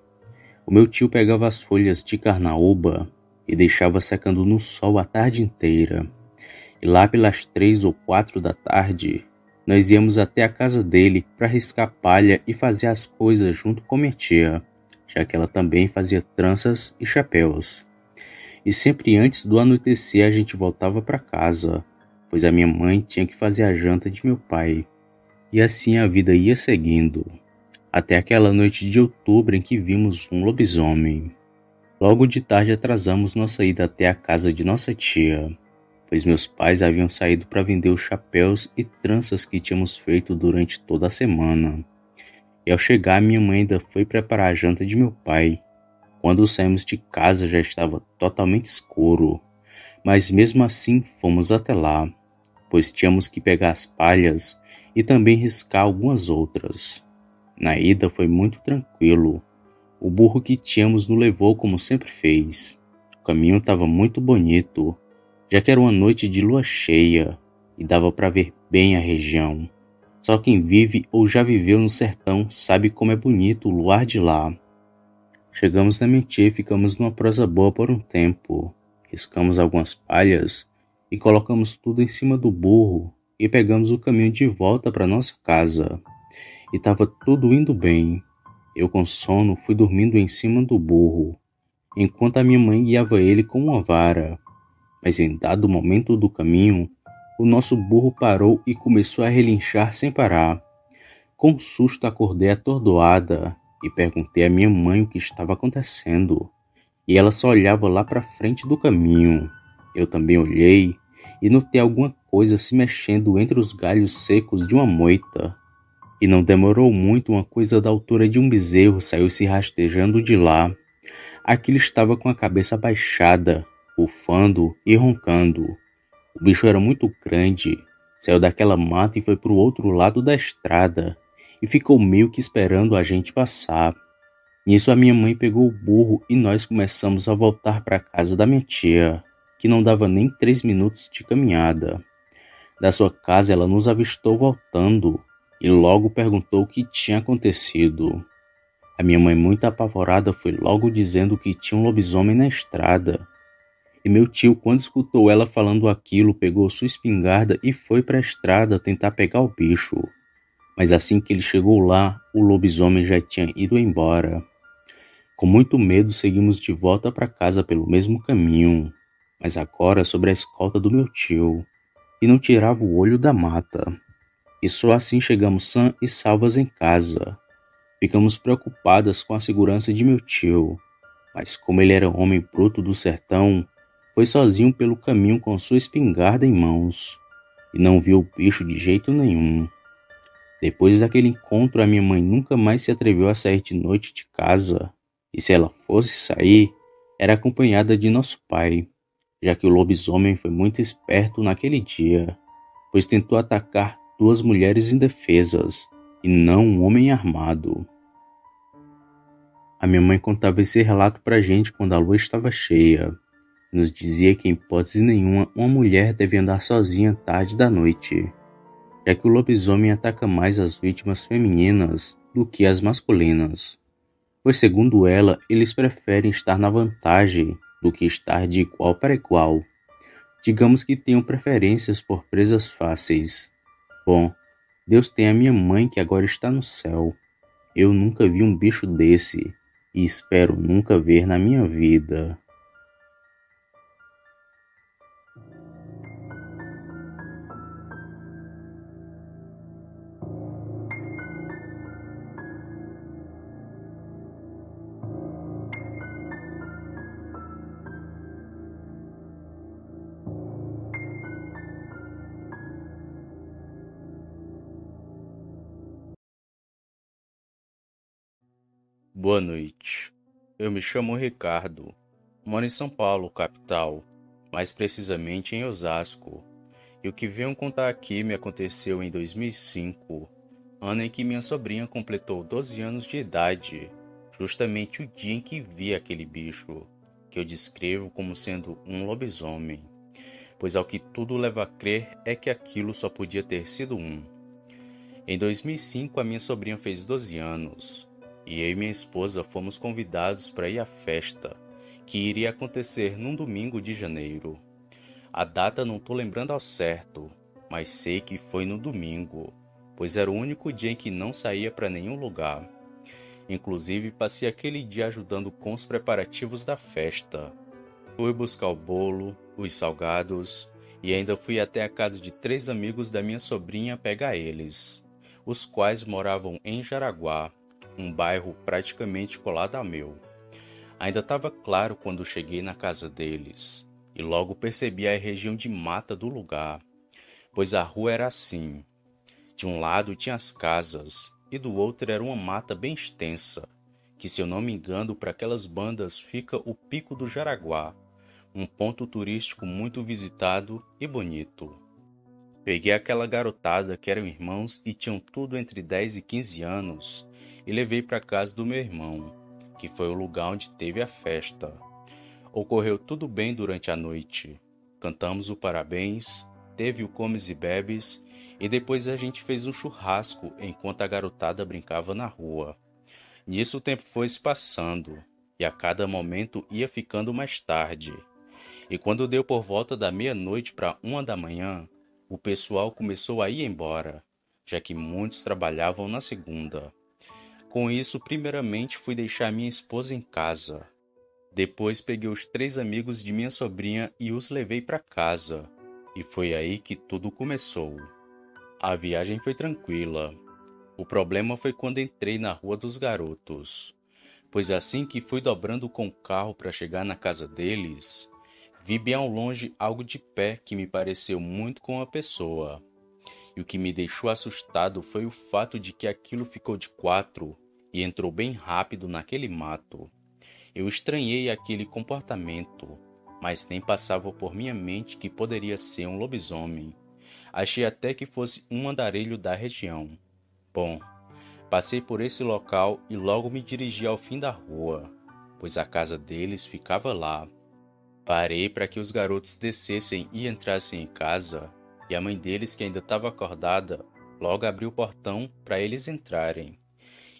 o meu tio pegava as folhas de carnaúba e deixava secando no sol a tarde inteira. E lá pelas 3 ou 4 da tarde, nós íamos até a casa dele para riscar palha e fazer as coisas junto com minha tia, já que ela também fazia tranças e chapéus. E sempre antes do anoitecer a gente voltava para casa, pois a minha mãe tinha que fazer a janta de meu pai. E assim a vida ia seguindo, até aquela noite de outubro em que vimos um lobisomem. Logo de tarde atrasamos nossa ida até a casa de nossa tia, pois meus pais haviam saído para vender os chapéus e tranças que tínhamos feito durante toda a semana. E ao chegar, minha mãe ainda foi preparar a janta de meu pai. Quando saímos de casa já estava totalmente escuro, mas mesmo assim fomos até lá, pois tínhamos que pegar as palhas e também riscar algumas outras. Na ida foi muito tranquilo. O burro que tínhamos nos levou como sempre fez. O caminho estava muito bonito, já que era uma noite de lua cheia e dava para ver bem a região. Só quem vive ou já viveu no sertão sabe como é bonito o luar de lá. Chegamos na minha tia e ficamos numa prosa boa por um tempo. Riscamos algumas palhas e colocamos tudo em cima do burro e pegamos o caminho de volta para nossa casa. E estava tudo indo bem. Eu, com sono, fui dormindo em cima do burro, enquanto a minha mãe guiava ele com uma vara. Mas em dado momento do caminho, o nosso burro parou e começou a relinchar sem parar. Com susto acordei atordoada e perguntei à minha mãe o que estava acontecendo. E ela só olhava lá para frente do caminho. Eu também olhei e notei alguma coisa se mexendo entre os galhos secos de uma moita. E não demorou muito, uma coisa da altura de um bezerro saiu se rastejando de lá. Aquilo estava com a cabeça baixada, bufando e roncando. O bicho era muito grande, saiu daquela mata e foi para o outro lado da estrada, e ficou meio que esperando a gente passar. Nisso a minha mãe pegou o burro e nós começamos a voltar para a casa da minha tia, que não dava nem 3 minutos de caminhada. Da sua casa ela nos avistou voltando, e logo perguntou o que tinha acontecido. A minha mãe, muito apavorada, foi logo dizendo que tinha um lobisomem na estrada. E meu tio, quando escutou ela falando aquilo, pegou sua espingarda e foi para a estrada tentar pegar o bicho. Mas assim que ele chegou lá, o lobisomem já tinha ido embora. Com muito medo, seguimos de volta para casa pelo mesmo caminho, mas agora sob a escolta do meu tio, que não tirava o olho da mata. E só assim chegamos sã e salvas em casa. Ficamos preocupadas com a segurança de meu tio, mas como ele era um homem bruto do sertão, foi sozinho pelo caminho com sua espingarda em mãos, e não viu o bicho de jeito nenhum. Depois daquele encontro, a minha mãe nunca mais se atreveu a sair de noite de casa, e se ela fosse sair, era acompanhada de nosso pai, já que o lobisomem foi muito esperto naquele dia, pois tentou atacar 2 mulheres indefesas, e não um homem armado. A minha mãe contava esse relato pra gente quando a lua estava cheia, nos dizia que em hipótese nenhuma uma mulher deve andar sozinha tarde da noite, já que o lobisomem ataca mais as vítimas femininas do que as masculinas, pois segundo ela, eles preferem estar na vantagem do que estar de igual para igual. Digamos que tenham preferências por presas fáceis. Bom, Deus tem a minha mãe que agora está no céu. Eu nunca vi um bicho desse e espero nunca ver na minha vida. Boa noite. Eu me chamo Ricardo. Moro em São Paulo, capital, mais precisamente em Osasco. E o que venho contar aqui me aconteceu em 2005, ano em que minha sobrinha completou 12 anos de idade, justamente o dia em que vi aquele bicho, que eu descrevo como sendo um lobisomem, pois ao que tudo leva a crer é que aquilo só podia ter sido um. Em 2005, a minha sobrinha fez 12 anos, e eu e minha esposa fomos convidados para ir à festa, que iria acontecer num domingo de janeiro. A data não tô lembrando ao certo, mas sei que foi no domingo, pois era o único dia em que não saía para nenhum lugar. Inclusive, passei aquele dia ajudando com os preparativos da festa. Fui buscar o bolo, os salgados, e ainda fui até a casa de 3 amigos da minha sobrinha pegar eles, os quais moravam em Jaraguá, um bairro praticamente colado ao meu. Ainda estava claro quando cheguei na casa deles, e logo percebi a região de mata do lugar, pois a rua era assim. De um lado tinha as casas, e do outro era uma mata bem extensa, que se eu não me engano para aquelas bandas fica o Pico do Jaraguá, um ponto turístico muito visitado e bonito. Peguei aquela garotada que eram irmãos e tinham tudo entre 10 e 15 anos, e levei para casa do meu irmão, que foi o lugar onde teve a festa. Ocorreu tudo bem durante a noite. Cantamos o parabéns, teve o comes e bebes, e depois a gente fez um churrasco enquanto a garotada brincava na rua. Nisso o tempo foi se passando, e a cada momento ia ficando mais tarde. E quando deu por volta da meia-noite para 1 da manhã, o pessoal começou a ir embora, já que muitos trabalhavam na segunda. Com isso, primeiramente fui deixar minha esposa em casa. Depois peguei os 3 amigos de minha sobrinha e os levei para casa. E foi aí que tudo começou. A viagem foi tranquila. O problema foi quando entrei na Rua dos Garotos, pois assim que fui dobrando com o carro para chegar na casa deles, vi bem ao longe algo de pé que me pareceu muito com uma pessoa. E o que me deixou assustado foi o fato de que aquilo ficou de 4 e entrou bem rápido naquele mato. Eu estranhei aquele comportamento, mas nem passava por minha mente que poderia ser um lobisomem. Achei até que fosse um andarilho da região. Bom, passei por esse local e logo me dirigi ao fim da rua, pois a casa deles ficava lá. Parei para que os garotos descessem e entrassem em casa, e a mãe deles, que ainda estava acordada, logo abriu o portão para eles entrarem.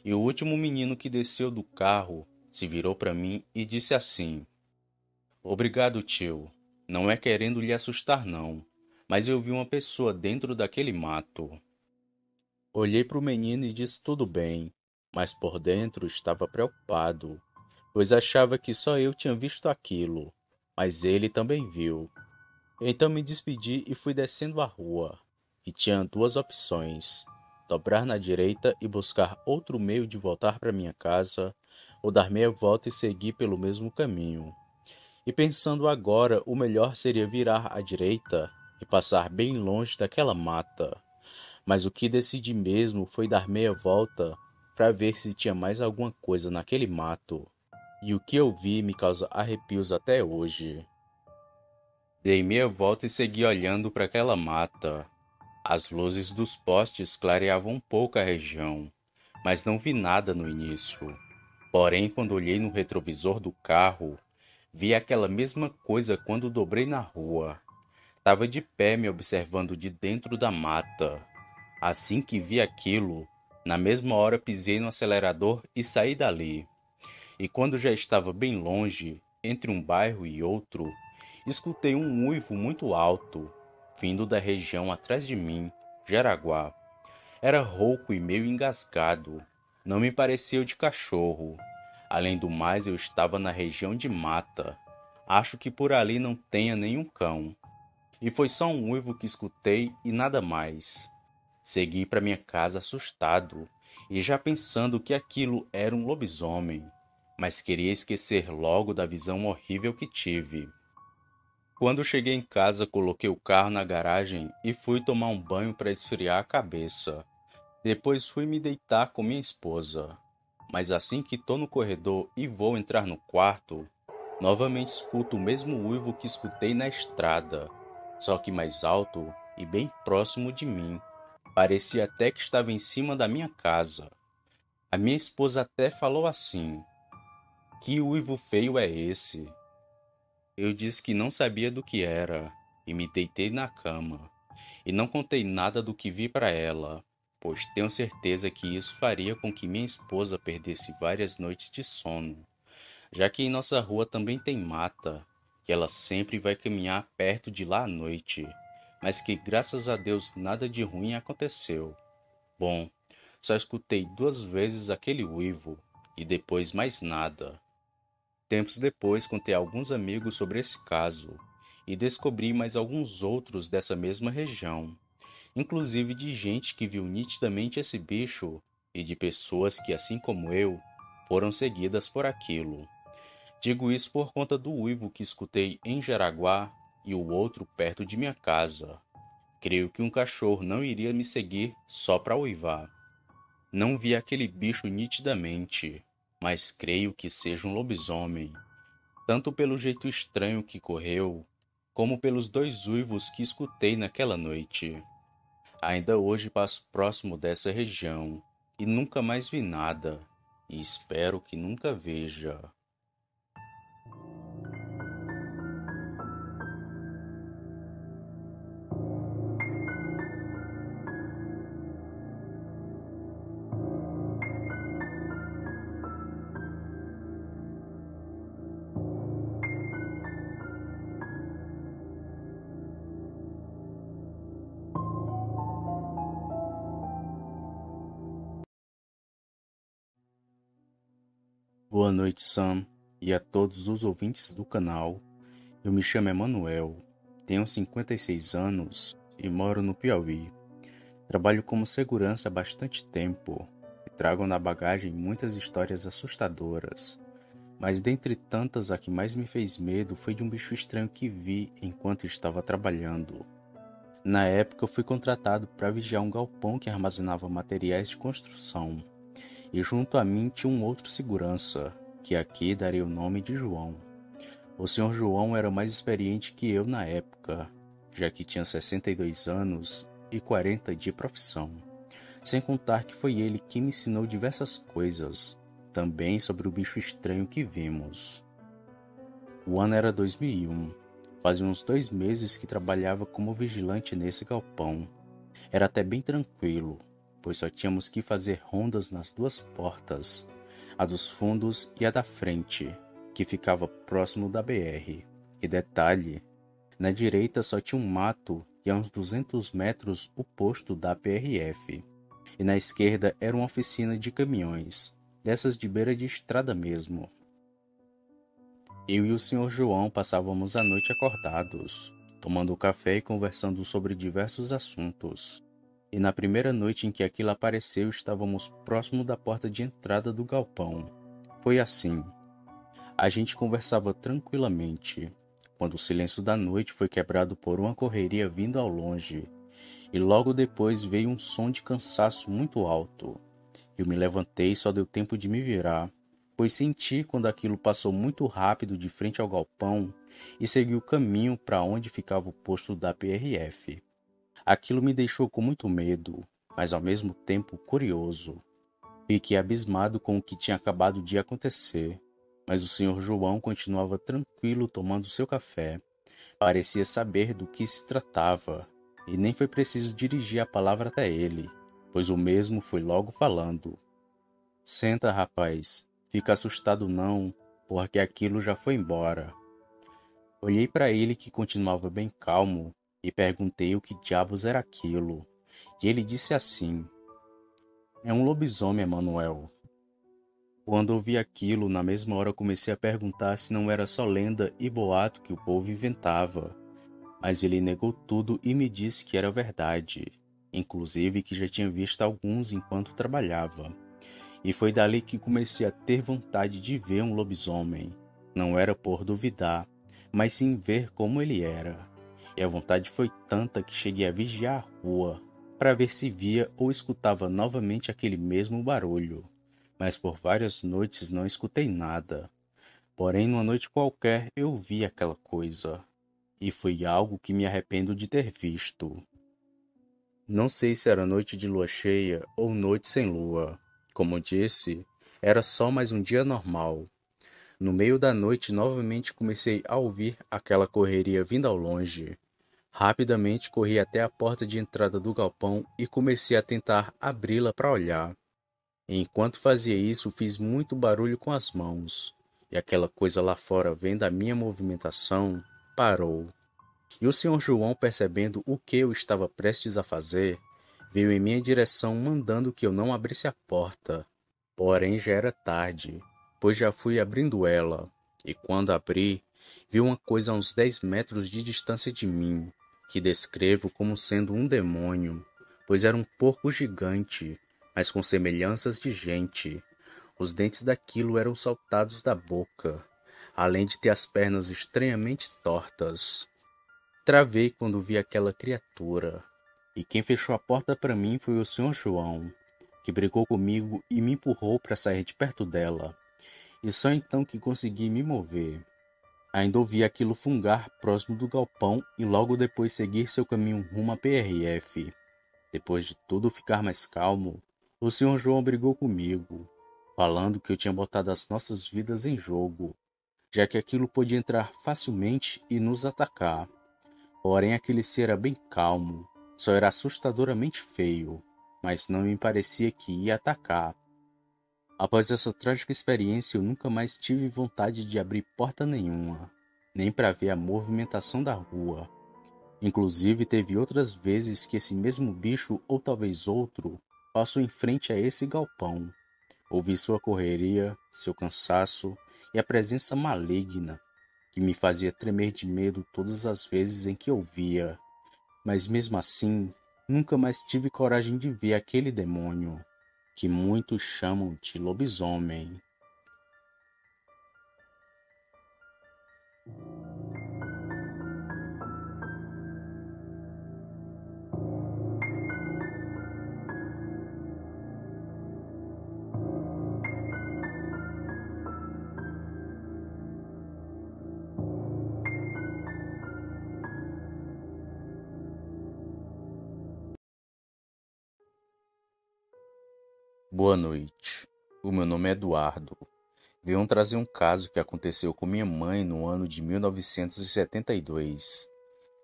E o último menino que desceu do carro se virou para mim e disse assim: "Obrigado, tio. Não é querendo lhe assustar, não, mas eu vi uma pessoa dentro daquele mato." Olhei para o menino e disse tudo bem, mas por dentro estava preocupado, pois achava que só eu tinha visto aquilo, mas ele também viu. Então me despedi e fui descendo a rua, e tinha 2 opções: dobrar na direita e buscar outro meio de voltar para minha casa, ou dar meia volta e seguir pelo mesmo caminho. E pensando agora, o melhor seria virar à direita e passar bem longe daquela mata. Mas o que decidi mesmo foi dar meia volta para ver se tinha mais alguma coisa naquele mato. E o que eu vi me causa arrepios até hoje. Dei meia volta e segui olhando para aquela mata. As luzes dos postes clareavam um pouco a região, mas não vi nada no início. Porém, quando olhei no retrovisor do carro, Vi aquela mesma coisa quando dobrei na rua. Tava de pé me observando de dentro da mata. Assim que vi aquilo, na mesma hora pisei no acelerador e saí dali. E quando já estava bem longe, entre um bairro e outro, escutei um uivo muito alto, vindo da região atrás de mim, Jaraguá. Era rouco e meio engasgado. Não me parecia o de cachorro. Além do mais, eu estava na região de mata. Acho que por ali não tenha nenhum cão. E foi só um uivo que escutei e nada mais. Segui para minha casa assustado e já pensando que aquilo era um lobisomem, mas queria esquecer logo da visão horrível que tive. Quando cheguei em casa, coloquei o carro na garagem e fui tomar um banho para esfriar a cabeça. Depois fui me deitar com minha esposa. Mas assim que tô no corredor e vou entrar no quarto, novamente escuto o mesmo uivo que escutei na estrada, só que mais alto e bem próximo de mim. Parecia até que estava em cima da minha casa. A minha esposa até falou assim: "Que uivo feio é esse?" Eu disse que não sabia do que era e me deitei na cama. E não contei nada do que vi para ela, pois tenho certeza que isso faria com que minha esposa perdesse várias noites de sono, já que em nossa rua também tem mata, e ela sempre vai caminhar perto de lá à noite, mas que graças a Deus nada de ruim aconteceu. Bom, só escutei 2 vezes aquele uivo e depois mais nada. Tempos depois contei a alguns amigos sobre esse caso e descobri mais alguns outros dessa mesma região, inclusive de gente que viu nitidamente esse bicho e de pessoas que, assim como eu, foram seguidas por aquilo. Digo isso por conta do uivo que escutei em Jaraguá e o outro perto de minha casa. Creio que um cachorro não iria me seguir só para uivar. Não vi aquele bicho nitidamente, mas creio que seja um lobisomem, tanto pelo jeito estranho que correu, como pelos 2 uivos que escutei naquela noite. Ainda hoje passo próximo dessa região e nunca mais vi nada, e espero que nunca veja. Boa noite, Sam, e a todos os ouvintes do canal. Eu me chamo Emanuel, tenho 56 anos e moro no Piauí. Trabalho como segurança há bastante tempo e trago na bagagem muitas histórias assustadoras. Mas dentre tantas, a que mais me fez medo foi de um bicho estranho que vi enquanto estava trabalhando. Na época, eu fui contratado para vigiar um galpão que armazenava materiais de construção. E junto a mim tinha um outro segurança, que aqui darei o nome de João. O senhor João era mais experiente que eu na época, já que tinha 62 anos e 40 de profissão. Sem contar que foi ele que me ensinou diversas coisas, também sobre o bicho estranho que vimos. O ano era 2001. Fazia uns 2 meses que trabalhava como vigilante nesse galpão. Era até bem tranquilo, pois só tínhamos que fazer rondas nas 2 portas, a dos fundos e a da frente, que ficava próximo da BR. E detalhe, na direita só tinha um mato e a uns 200 metros o posto da PRF. E na esquerda era uma oficina de caminhões, dessas de beira de estrada mesmo. Eu e o senhor João passávamos a noite acordados, tomando café e conversando sobre diversos assuntos. E na primeira noite em que aquilo apareceu, estávamos próximo da porta de entrada do galpão. Foi assim. A gente conversava tranquilamente, quando o silêncio da noite foi quebrado por uma correria vindo ao longe, e logo depois veio um som de cansaço muito alto. Eu me levantei e só deu tempo de me virar, pois senti quando aquilo passou muito rápido de frente ao galpão e seguiu o caminho para onde ficava o posto da PRF. Aquilo me deixou com muito medo, mas ao mesmo tempo curioso. Fiquei abismado com o que tinha acabado de acontecer, mas o senhor João continuava tranquilo tomando seu café. Parecia saber do que se tratava, e nem foi preciso dirigir a palavra até ele, pois o mesmo foi logo falando. Senta, rapaz, fica assustado não, porque aquilo já foi embora. Olhei para ele que continuava bem calmo e perguntei o que diabos era aquilo, e ele disse assim: é um lobisomem, Emanuel. Quando ouvi aquilo, na mesma hora comecei a perguntar se não era só lenda e boato que o povo inventava. Mas ele negou tudo e me disse que era verdade, inclusive que já tinha visto alguns enquanto trabalhava. E foi dali que comecei a ter vontade de ver um lobisomem. Não era por duvidar, mas sim ver como ele era. E a vontade foi tanta que cheguei a vigiar a rua, para ver se via ou escutava novamente aquele mesmo barulho. Mas por várias noites não escutei nada. Porém, numa noite qualquer eu vi aquela coisa. E foi algo que me arrependo de ter visto. Não sei se era noite de lua cheia ou noite sem lua. Como disse, era só mais um dia normal. No meio da noite, novamente comecei a ouvir aquela correria vindo ao longe. Rapidamente corri até a porta de entrada do galpão e comecei a tentar abri-la para olhar. Enquanto fazia isso, fiz muito barulho com as mãos. E aquela coisa lá fora, vendo a minha movimentação, parou. E o senhor João, percebendo o que eu estava prestes a fazer, veio em minha direção mandando que eu não abrisse a porta. Porém, já era tarde, pois já fui abrindo ela, e quando abri, vi uma coisa a uns 10 metros de distância de mim, que descrevo como sendo um demônio, pois era um porco gigante, mas com semelhanças de gente. Os dentes daquilo eram saltados da boca, além de ter as pernas estranhamente tortas. Travei quando vi aquela criatura, e quem fechou a porta para mim foi o senhor João, que brigou comigo e me empurrou para sair de perto dela, e só então que consegui me mover. Ainda ouvi aquilo fungar próximo do galpão e logo depois seguir seu caminho rumo à PRF. Depois de tudo ficar mais calmo, o senhor João brigou comigo, falando que eu tinha botado as nossas vidas em jogo, já que aquilo podia entrar facilmente e nos atacar. Porém, aquele ser era bem calmo, só era assustadoramente feio, mas não me parecia que ia atacar. Após essa trágica experiência, eu nunca mais tive vontade de abrir porta nenhuma, nem para ver a movimentação da rua. Inclusive, teve outras vezes que esse mesmo bicho, ou talvez outro, passou em frente a esse galpão. Ouvi sua correria, seu cansaço e a presença maligna, que me fazia tremer de medo todas as vezes em que eu via. Mas mesmo assim, nunca mais tive coragem de ver aquele demônio, que muitos chamam de lobisomem. Boa noite. O meu nome é Eduardo. Venho trazer um caso que aconteceu com minha mãe no ano de 1972.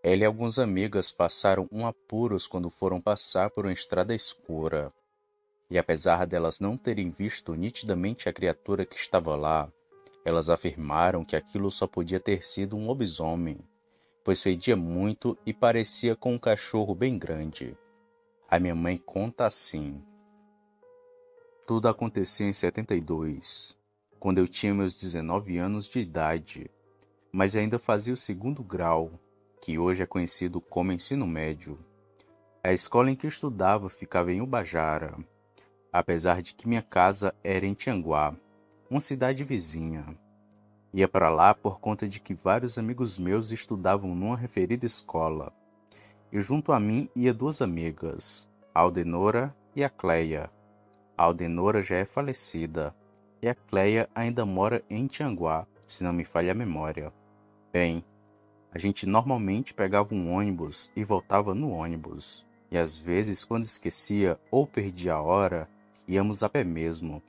Ela e algumas amigas passaram um apuros quando foram passar por uma estrada escura. E apesar delas não terem visto nitidamente a criatura que estava lá, elas afirmaram que aquilo só podia ter sido um lobisomem, pois fedia muito e parecia com um cachorro bem grande. A minha mãe conta assim: tudo aconteceu em 72, quando eu tinha meus 19 anos de idade, mas ainda fazia o segundo grau, que hoje é conhecido como ensino médio. A escola em que estudava ficava em Ubajara, apesar de que minha casa era em Tianguá, uma cidade vizinha. Ia para lá por conta de que vários amigos meus estudavam numa referida escola, e junto a mim ia duas amigas, a Aldenora e a Cleia. A Aldenora já é falecida, e a Cleia ainda mora em Tianguá, se não me falha a memória. Bem, a gente normalmente pegava um ônibus e voltava no ônibus, e às vezes quando esquecia ou perdia a hora, íamos a pé mesmo.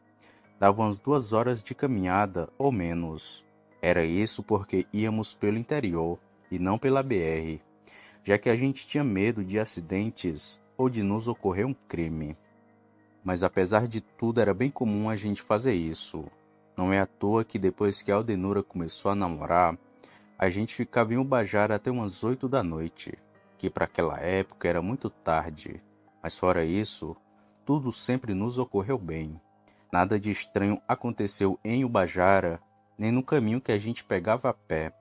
Davam umas 2 horas de caminhada ou menos. Era isso porque íamos pelo interior e não pela BR, já que a gente tinha medo de acidentes ou de nos ocorrer um crime. Mas apesar de tudo, era bem comum a gente fazer isso. Não é à toa que depois que a Aldenura começou a namorar, a gente ficava em Ubajara até umas 8 da noite, que para aquela época era muito tarde. Mas fora isso, tudo sempre nos ocorreu bem. Nada de estranho aconteceu em Ubajara, nem no caminho que a gente pegava a pé.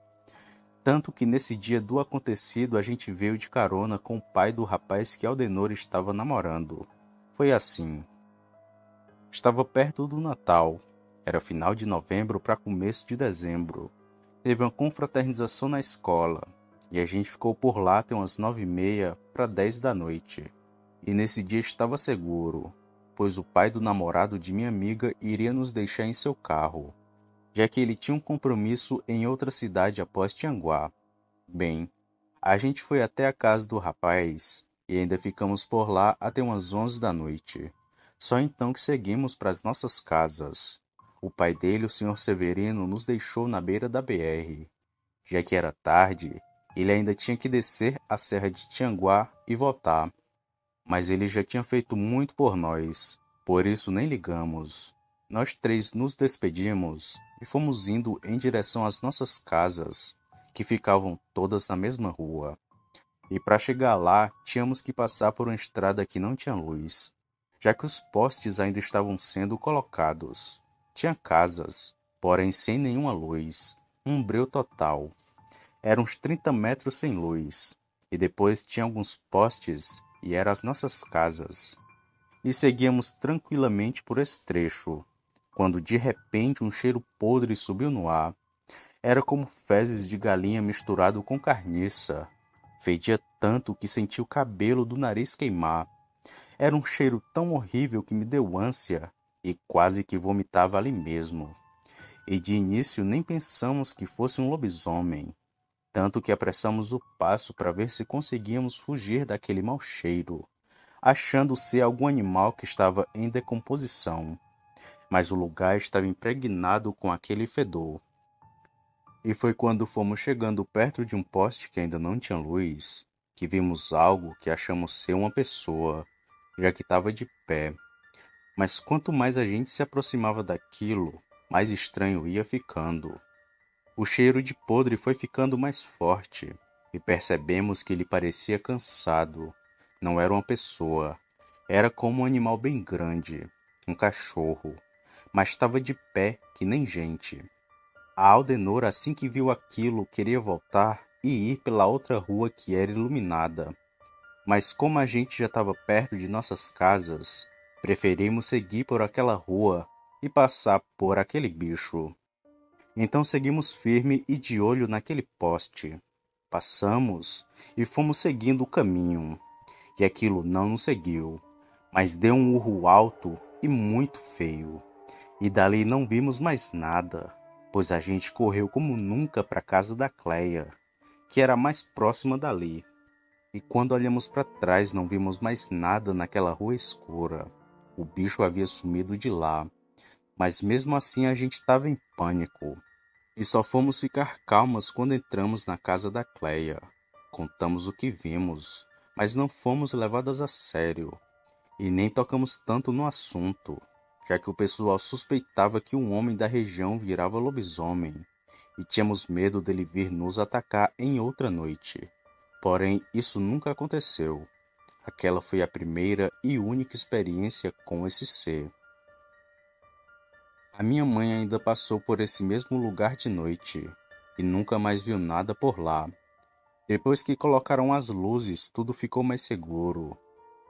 Tanto que nesse dia do acontecido a gente veio de carona com o pai do rapaz que Aldenor estava namorando. Foi assim. Estava perto do Natal. Era final de novembro para começo de dezembro. Teve uma confraternização na escola, e a gente ficou por lá até umas 9h30 para 10 da noite. E nesse dia estava seguro, pois o pai do namorado de minha amiga iria nos deixar em seu carro, já que ele tinha um compromisso em outra cidade após Tianguá. Bem, a gente foi até a casa do rapaz, e ainda ficamos por lá até umas 11 da noite. Só então que seguimos para as nossas casas. O pai dele, o senhor Severino, nos deixou na beira da BR. Já que era tarde, ele ainda tinha que descer a Serra de Tianguá e voltar. Mas ele já tinha feito muito por nós, por isso nem ligamos. Nós três nos despedimos e fomos indo em direção às nossas casas, que ficavam todas na mesma rua. E para chegar lá, tínhamos que passar por uma estrada que não tinha luz, já que os postes ainda estavam sendo colocados. Tinha casas, porém sem nenhuma luz, um breu total. Eram uns 30 metros sem luz, e depois tinha alguns postes e eram as nossas casas. E seguíamos tranquilamente por esse trecho, quando de repente um cheiro podre subiu no ar. Era como fezes de galinha misturado com carniça. Fedia tanto que senti o cabelo do nariz queimar. Era um cheiro tão horrível que me deu ânsia e quase que vomitava ali mesmo. E de início nem pensamos que fosse um lobisomem, tanto que apressamos o passo para ver se conseguíamos fugir daquele mau cheiro, achando ser algum animal que estava em decomposição. Mas o lugar estava impregnado com aquele fedor. E foi quando fomos chegando perto de um poste que ainda não tinha luz, que vimos algo que achamos ser uma pessoa, já que estava de pé. Mas quanto mais a gente se aproximava daquilo, mais estranho ia ficando. O cheiro de podre foi ficando mais forte, e percebemos que ele parecia cansado. Não era uma pessoa, era como um animal bem grande, um cachorro, mas estava de pé que nem gente. A Aldenor, assim que viu aquilo, queria voltar e ir pela outra rua que era iluminada. Mas como a gente já estava perto de nossas casas, preferimos seguir por aquela rua e passar por aquele bicho. Então seguimos firme e de olho naquele poste. Passamos e fomos seguindo o caminho. E aquilo não nos seguiu, mas deu um urro alto e muito feio. E dali não vimos mais nada, pois a gente correu como nunca para a casa da Cleia, que era a mais próxima dali. E quando olhamos para trás não vimos mais nada naquela rua escura. O bicho havia sumido de lá, mas mesmo assim a gente estava em pânico. E só fomos ficar calmas quando entramos na casa da Cleia. Contamos o que vimos, mas não fomos levadas a sério. E nem tocamos tanto no assunto, já que o pessoal suspeitava que um homem da região virava lobisomem, e tínhamos medo dele vir nos atacar em outra noite. Porém, isso nunca aconteceu. Aquela foi a primeira e única experiência com esse ser. A minha mãe ainda passou por esse mesmo lugar de noite, e nunca mais viu nada por lá. Depois que colocaram as luzes, tudo ficou mais seguro.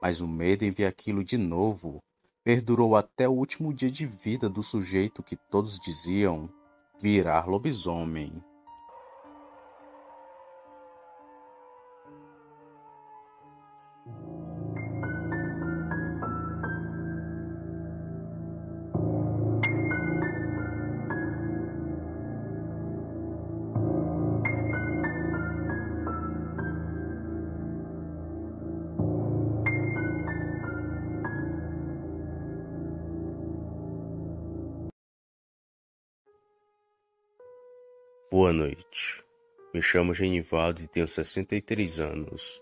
Mas o medo em ver aquilo de novo perdurou até o último dia de vida do sujeito que todos diziam virar lobisomem. Boa noite. Me chamo Genivaldo e tenho 63 anos.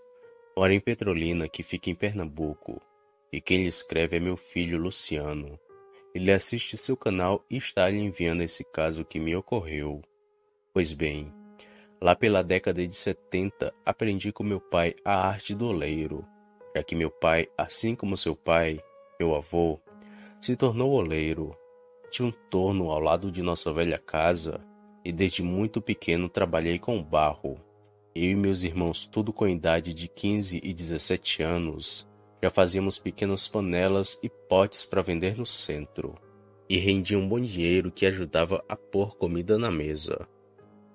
Moro em Petrolina, que fica em Pernambuco, e quem lhe escreve é meu filho Luciano. Ele assiste seu canal e está lhe enviando esse caso que me ocorreu. Pois bem, lá pela década de 70, aprendi com meu pai a arte do oleiro, já que meu pai, assim como seu pai, meu avô, se tornou oleiro. Tinha um torno ao lado de nossa velha casa e desde muito pequeno trabalhei com barro. Eu e meus irmãos, tudo com idade de 15 e 17 anos, já fazíamos pequenas panelas e potes para vender no centro. E rendia um bom dinheiro que ajudava a pôr comida na mesa.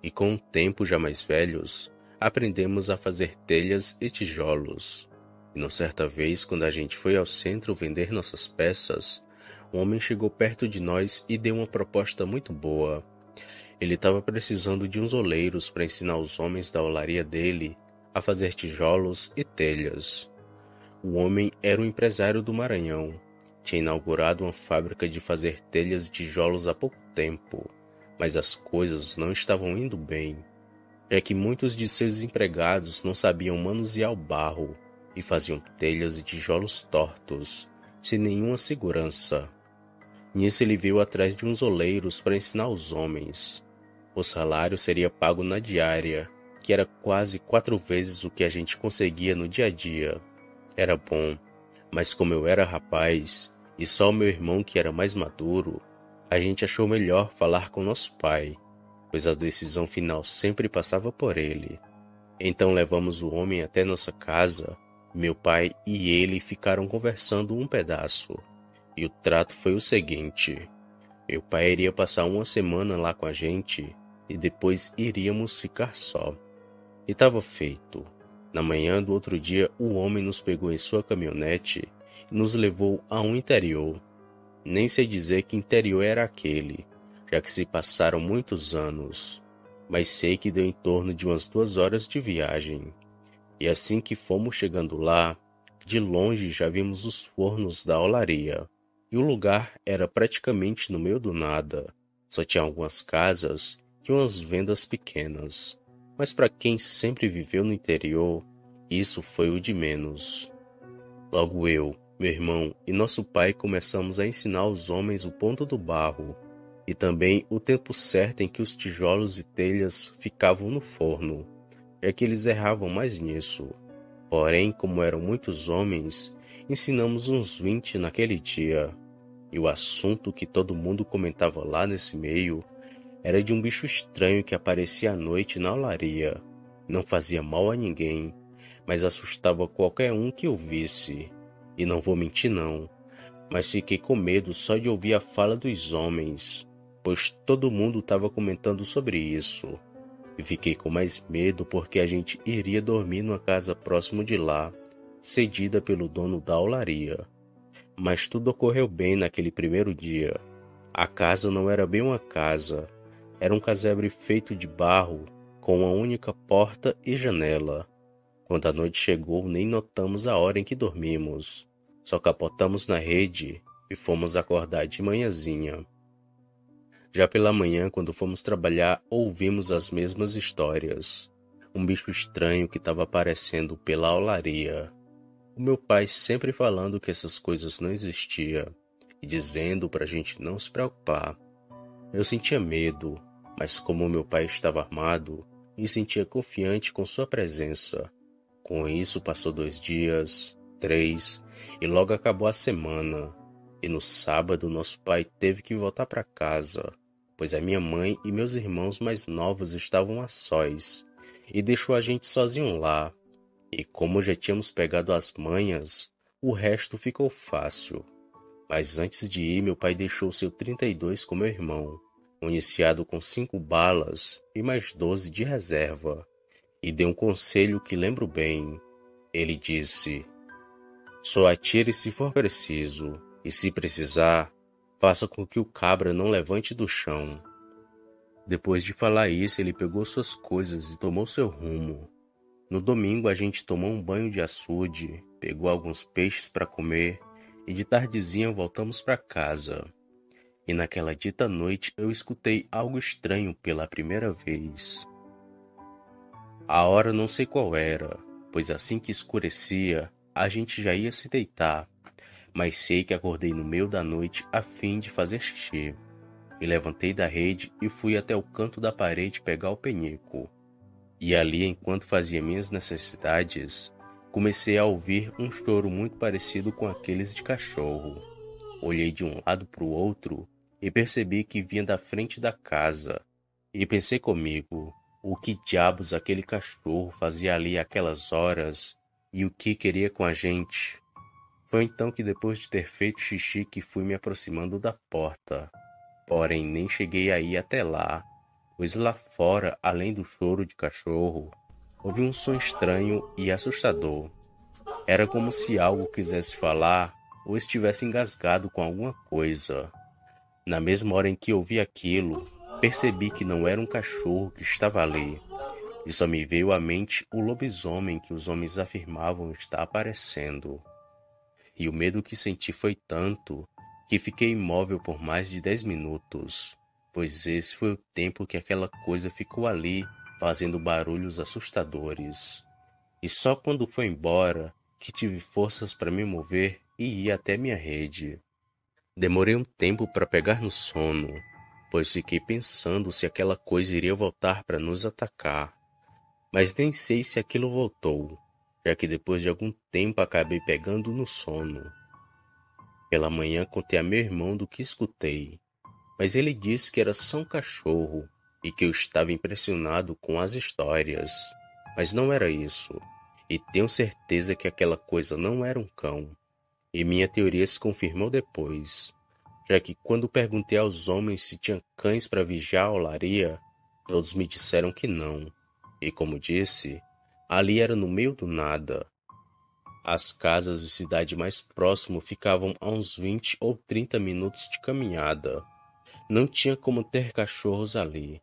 E com o tempo já mais velhos, aprendemos a fazer telhas e tijolos. E numa certa vez, quando a gente foi ao centro vender nossas peças, um homem chegou perto de nós e deu uma proposta muito boa. Ele estava precisando de uns oleiros para ensinar os homens da olaria dele a fazer tijolos e telhas. O homem era um empresário do Maranhão. Tinha inaugurado uma fábrica de fazer telhas e tijolos há pouco tempo, mas as coisas não estavam indo bem. É que muitos de seus empregados não sabiam manusear o barro e faziam telhas e tijolos tortos, sem nenhuma segurança. Nisso ele veio atrás de uns oleiros para ensinar os homens. O salário seria pago na diária, que era quase 4 vezes o que a gente conseguia no dia a dia. Era bom, mas como eu era rapaz, e só o meu irmão que era mais maduro, a gente achou melhor falar com nosso pai, pois a decisão final sempre passava por ele. Então levamos o homem até nossa casa, meu pai e ele ficaram conversando um pedaço. E o trato foi o seguinte: meu pai iria passar uma semana lá com a gente e depois iríamos ficar só. E estava feito. Na manhã do outro dia, o homem nos pegou em sua caminhonete e nos levou a um interior. Nem sei dizer que interior era aquele, já que se passaram muitos anos, mas sei que deu em torno de umas 2 horas de viagem. E assim que fomos chegando lá, de longe já vimos os fornos da olaria. E o lugar era praticamente no meio do nada. Só tinha algumas casas e umas vendas pequenas. Mas para quem sempre viveu no interior, isso foi o de menos. Logo eu, meu irmão e nosso pai começamos a ensinar aos homens o ponto do barro e também o tempo certo em que os tijolos e telhas ficavam no forno. É que eles erravam mais nisso. Porém, como eram muitos homens, ensinamos uns 20 naquele dia. E o assunto que todo mundo comentava lá nesse meio era de um bicho estranho que aparecia à noite na olaria. Não fazia mal a ninguém, mas assustava qualquer um que o visse. E não vou mentir não, mas fiquei com medo só de ouvir a fala dos homens, pois todo mundo estava comentando sobre isso. E fiquei com mais medo porque a gente iria dormir numa casa próximo de lá, cedida pelo dono da olaria. Mas tudo ocorreu bem naquele primeiro dia. A casa não era bem uma casa, era um casebre feito de barro, com uma única porta e janela. Quando a noite chegou, nem notamos a hora em que dormimos. Só capotamos na rede e fomos acordar de manhãzinha. Já pela manhã, quando fomos trabalhar, ouvimos as mesmas histórias. Um bicho estranho que estava aparecendo pela olaria. O meu pai sempre falando que essas coisas não existiam e dizendo para a gente não se preocupar. Eu sentia medo, mas como meu pai estava armado, me sentia confiante com sua presença. Com isso passou 2 dias, 3 e logo acabou a semana. E no sábado nosso pai teve que voltar para casa, pois a minha mãe e meus irmãos mais novos estavam a sós e deixou a gente sozinho lá. E como já tínhamos pegado as manhas, o resto ficou fácil. Mas antes de ir, meu pai deixou seu 32 com meu irmão, municiado com 5 balas e mais 12 de reserva, e deu um conselho que lembro bem. Ele disse: só atire se for preciso, e se precisar, faça com que o cabra não levante do chão. Depois de falar isso, ele pegou suas coisas e tomou seu rumo. No domingo a gente tomou um banho de açude, pegou alguns peixes para comer e de tardezinha voltamos para casa. e naquela dita noite eu escutei algo estranho pela primeira vez. A hora não sei qual era, pois assim que escurecia, a gente já ia se deitar, mas sei que acordei no meio da noite a fim de fazer xixi. Me levantei da rede e fui até o canto da parede pegar o penico. E ali, enquanto fazia minhas necessidades, comecei a ouvir um choro muito parecido com aqueles de cachorro. Olhei de um lado para o outro e percebi que vinha da frente da casa. E pensei comigo, o que diabos aquele cachorro fazia ali aquelas horas e o que queria com a gente? Foi então que depois de ter feito xixi que fui me aproximando da porta. Porém, nem cheguei a ir até lá, pois lá fora, além do choro de cachorro, ouvi um som estranho e assustador. Era como se algo quisesse falar ou estivesse engasgado com alguma coisa. Na mesma hora em que ouvi aquilo, percebi que não era um cachorro que estava ali, e só me veio à mente o lobisomem que os homens afirmavam estar aparecendo. E o medo que senti foi tanto que fiquei imóvel por mais de 10 minutos, pois esse foi o tempo que aquela coisa ficou ali, fazendo barulhos assustadores. E só quando foi embora que tive forças para me mover e ir até minha rede. Demorei um tempo para pegar no sono, pois fiquei pensando se aquela coisa iria voltar para nos atacar. Mas nem sei se aquilo voltou, já que depois de algum tempo acabei pegando no sono. Pela manhã contei a meu irmão do que escutei, mas ele disse que era só um cachorro e que eu estava impressionado com as histórias. Mas não era isso, e tenho certeza que aquela coisa não era um cão. E minha teoria se confirmou depois, já que quando perguntei aos homens se tinham cães para vigiar a olaria, todos me disseram que não. E como disse, ali era no meio do nada. As casas e cidade mais próximo ficavam a uns 20 ou 30 minutos de caminhada. Não tinha como ter cachorros ali.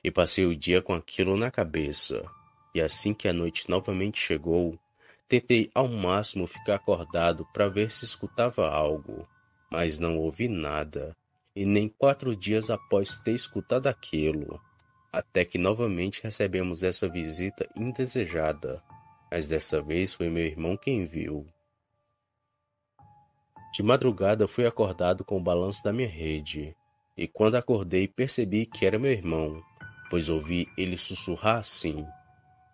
E passei o dia com aquilo na cabeça. E assim que a noite novamente chegou, tentei ao máximo ficar acordado para ver se escutava algo. Mas não ouvi nada. E nem 4 dias após ter escutado aquilo. Até que novamente recebemos essa visita indesejada. Mas dessa vez foi meu irmão quem viu. De madrugada fui acordado com o balanço da minha rede, e quando acordei percebi que era meu irmão, pois ouvi ele sussurrar assim: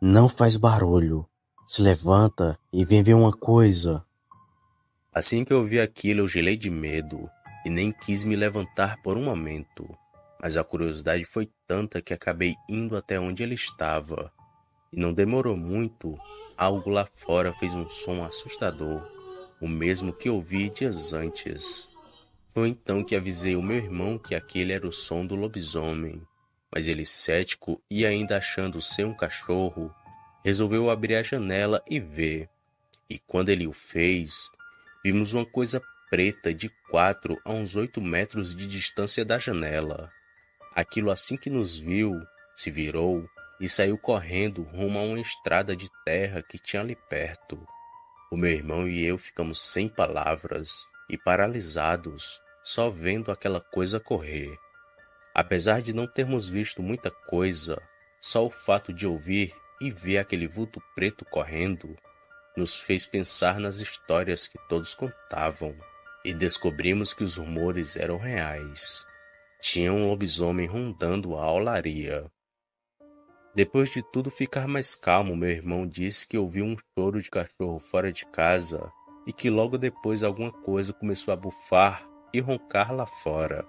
"Não faz barulho, se levanta e vem ver uma coisa." Assim que eu ouvi aquilo eu gelei de medo, e nem quis me levantar por um momento, mas a curiosidade foi tanta que acabei indo até onde ele estava. E não demorou muito, algo lá fora fez um som assustador, o mesmo que ouvi dias antes. Foi então que avisei o meu irmão que aquele era o som do lobisomem, mas ele, cético e ainda achando ser um cachorro, resolveu abrir a janela e ver. E quando ele o fez, vimos uma coisa preta de 4 a uns 8 metros de distância da janela. Aquilo, assim que nos viu, se virou e saiu correndo rumo a uma estrada de terra que tinha ali perto. O meu irmão e eu ficamos sem palavras e paralisados, só vendo aquela coisa correr. Apesar de não termos visto muita coisa, só o fato de ouvir e ver aquele vulto preto correndo nos fez pensar nas histórias que todos contavam, e descobrimos que os rumores eram reais. Tinha um lobisomem rondando a olaria. Depois de tudo ficar mais calmo, meu irmão disse que ouviu um choro de cachorro fora de casa e que logo depois alguma coisa começou a bufar e roncar lá fora.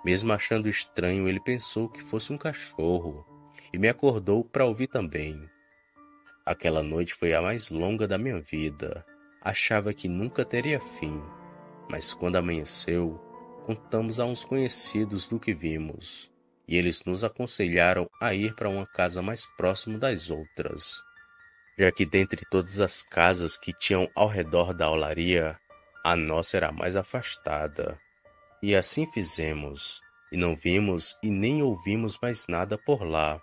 Mesmo achando estranho, ele pensou que fosse um cachorro e me acordou para ouvir também. Aquela noite foi a mais longa da minha vida. Achava que nunca teria fim, mas quando amanheceu, contamos a uns conhecidos do que vimos. E eles nos aconselharam a ir para uma casa mais próxima das outras, já que dentre todas as casas que tinham ao redor da olaria, a nossa era a mais afastada. E assim fizemos, e não vimos e nem ouvimos mais nada por lá,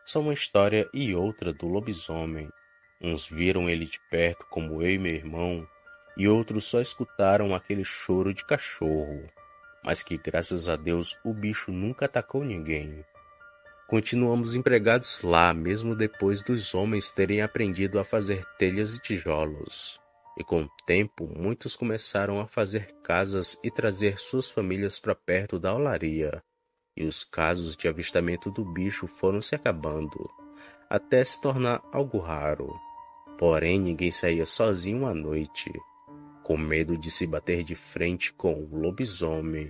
só uma história e outra do lobisomem. Uns viram ele de perto como eu e meu irmão, e outros só escutaram aquele choro de cachorro. mas que graças a Deus o bicho nunca atacou ninguém. Continuamos empregados lá, mesmo depois dos homens terem aprendido a fazer telhas e tijolos. E com o tempo, muitos começaram a fazer casas e trazer suas famílias para perto da olaria. E os casos de avistamento do bicho foram se acabando, até se tornar algo raro. Porém, ninguém saía sozinho à noite, com medo de se bater de frente com o lobisomem.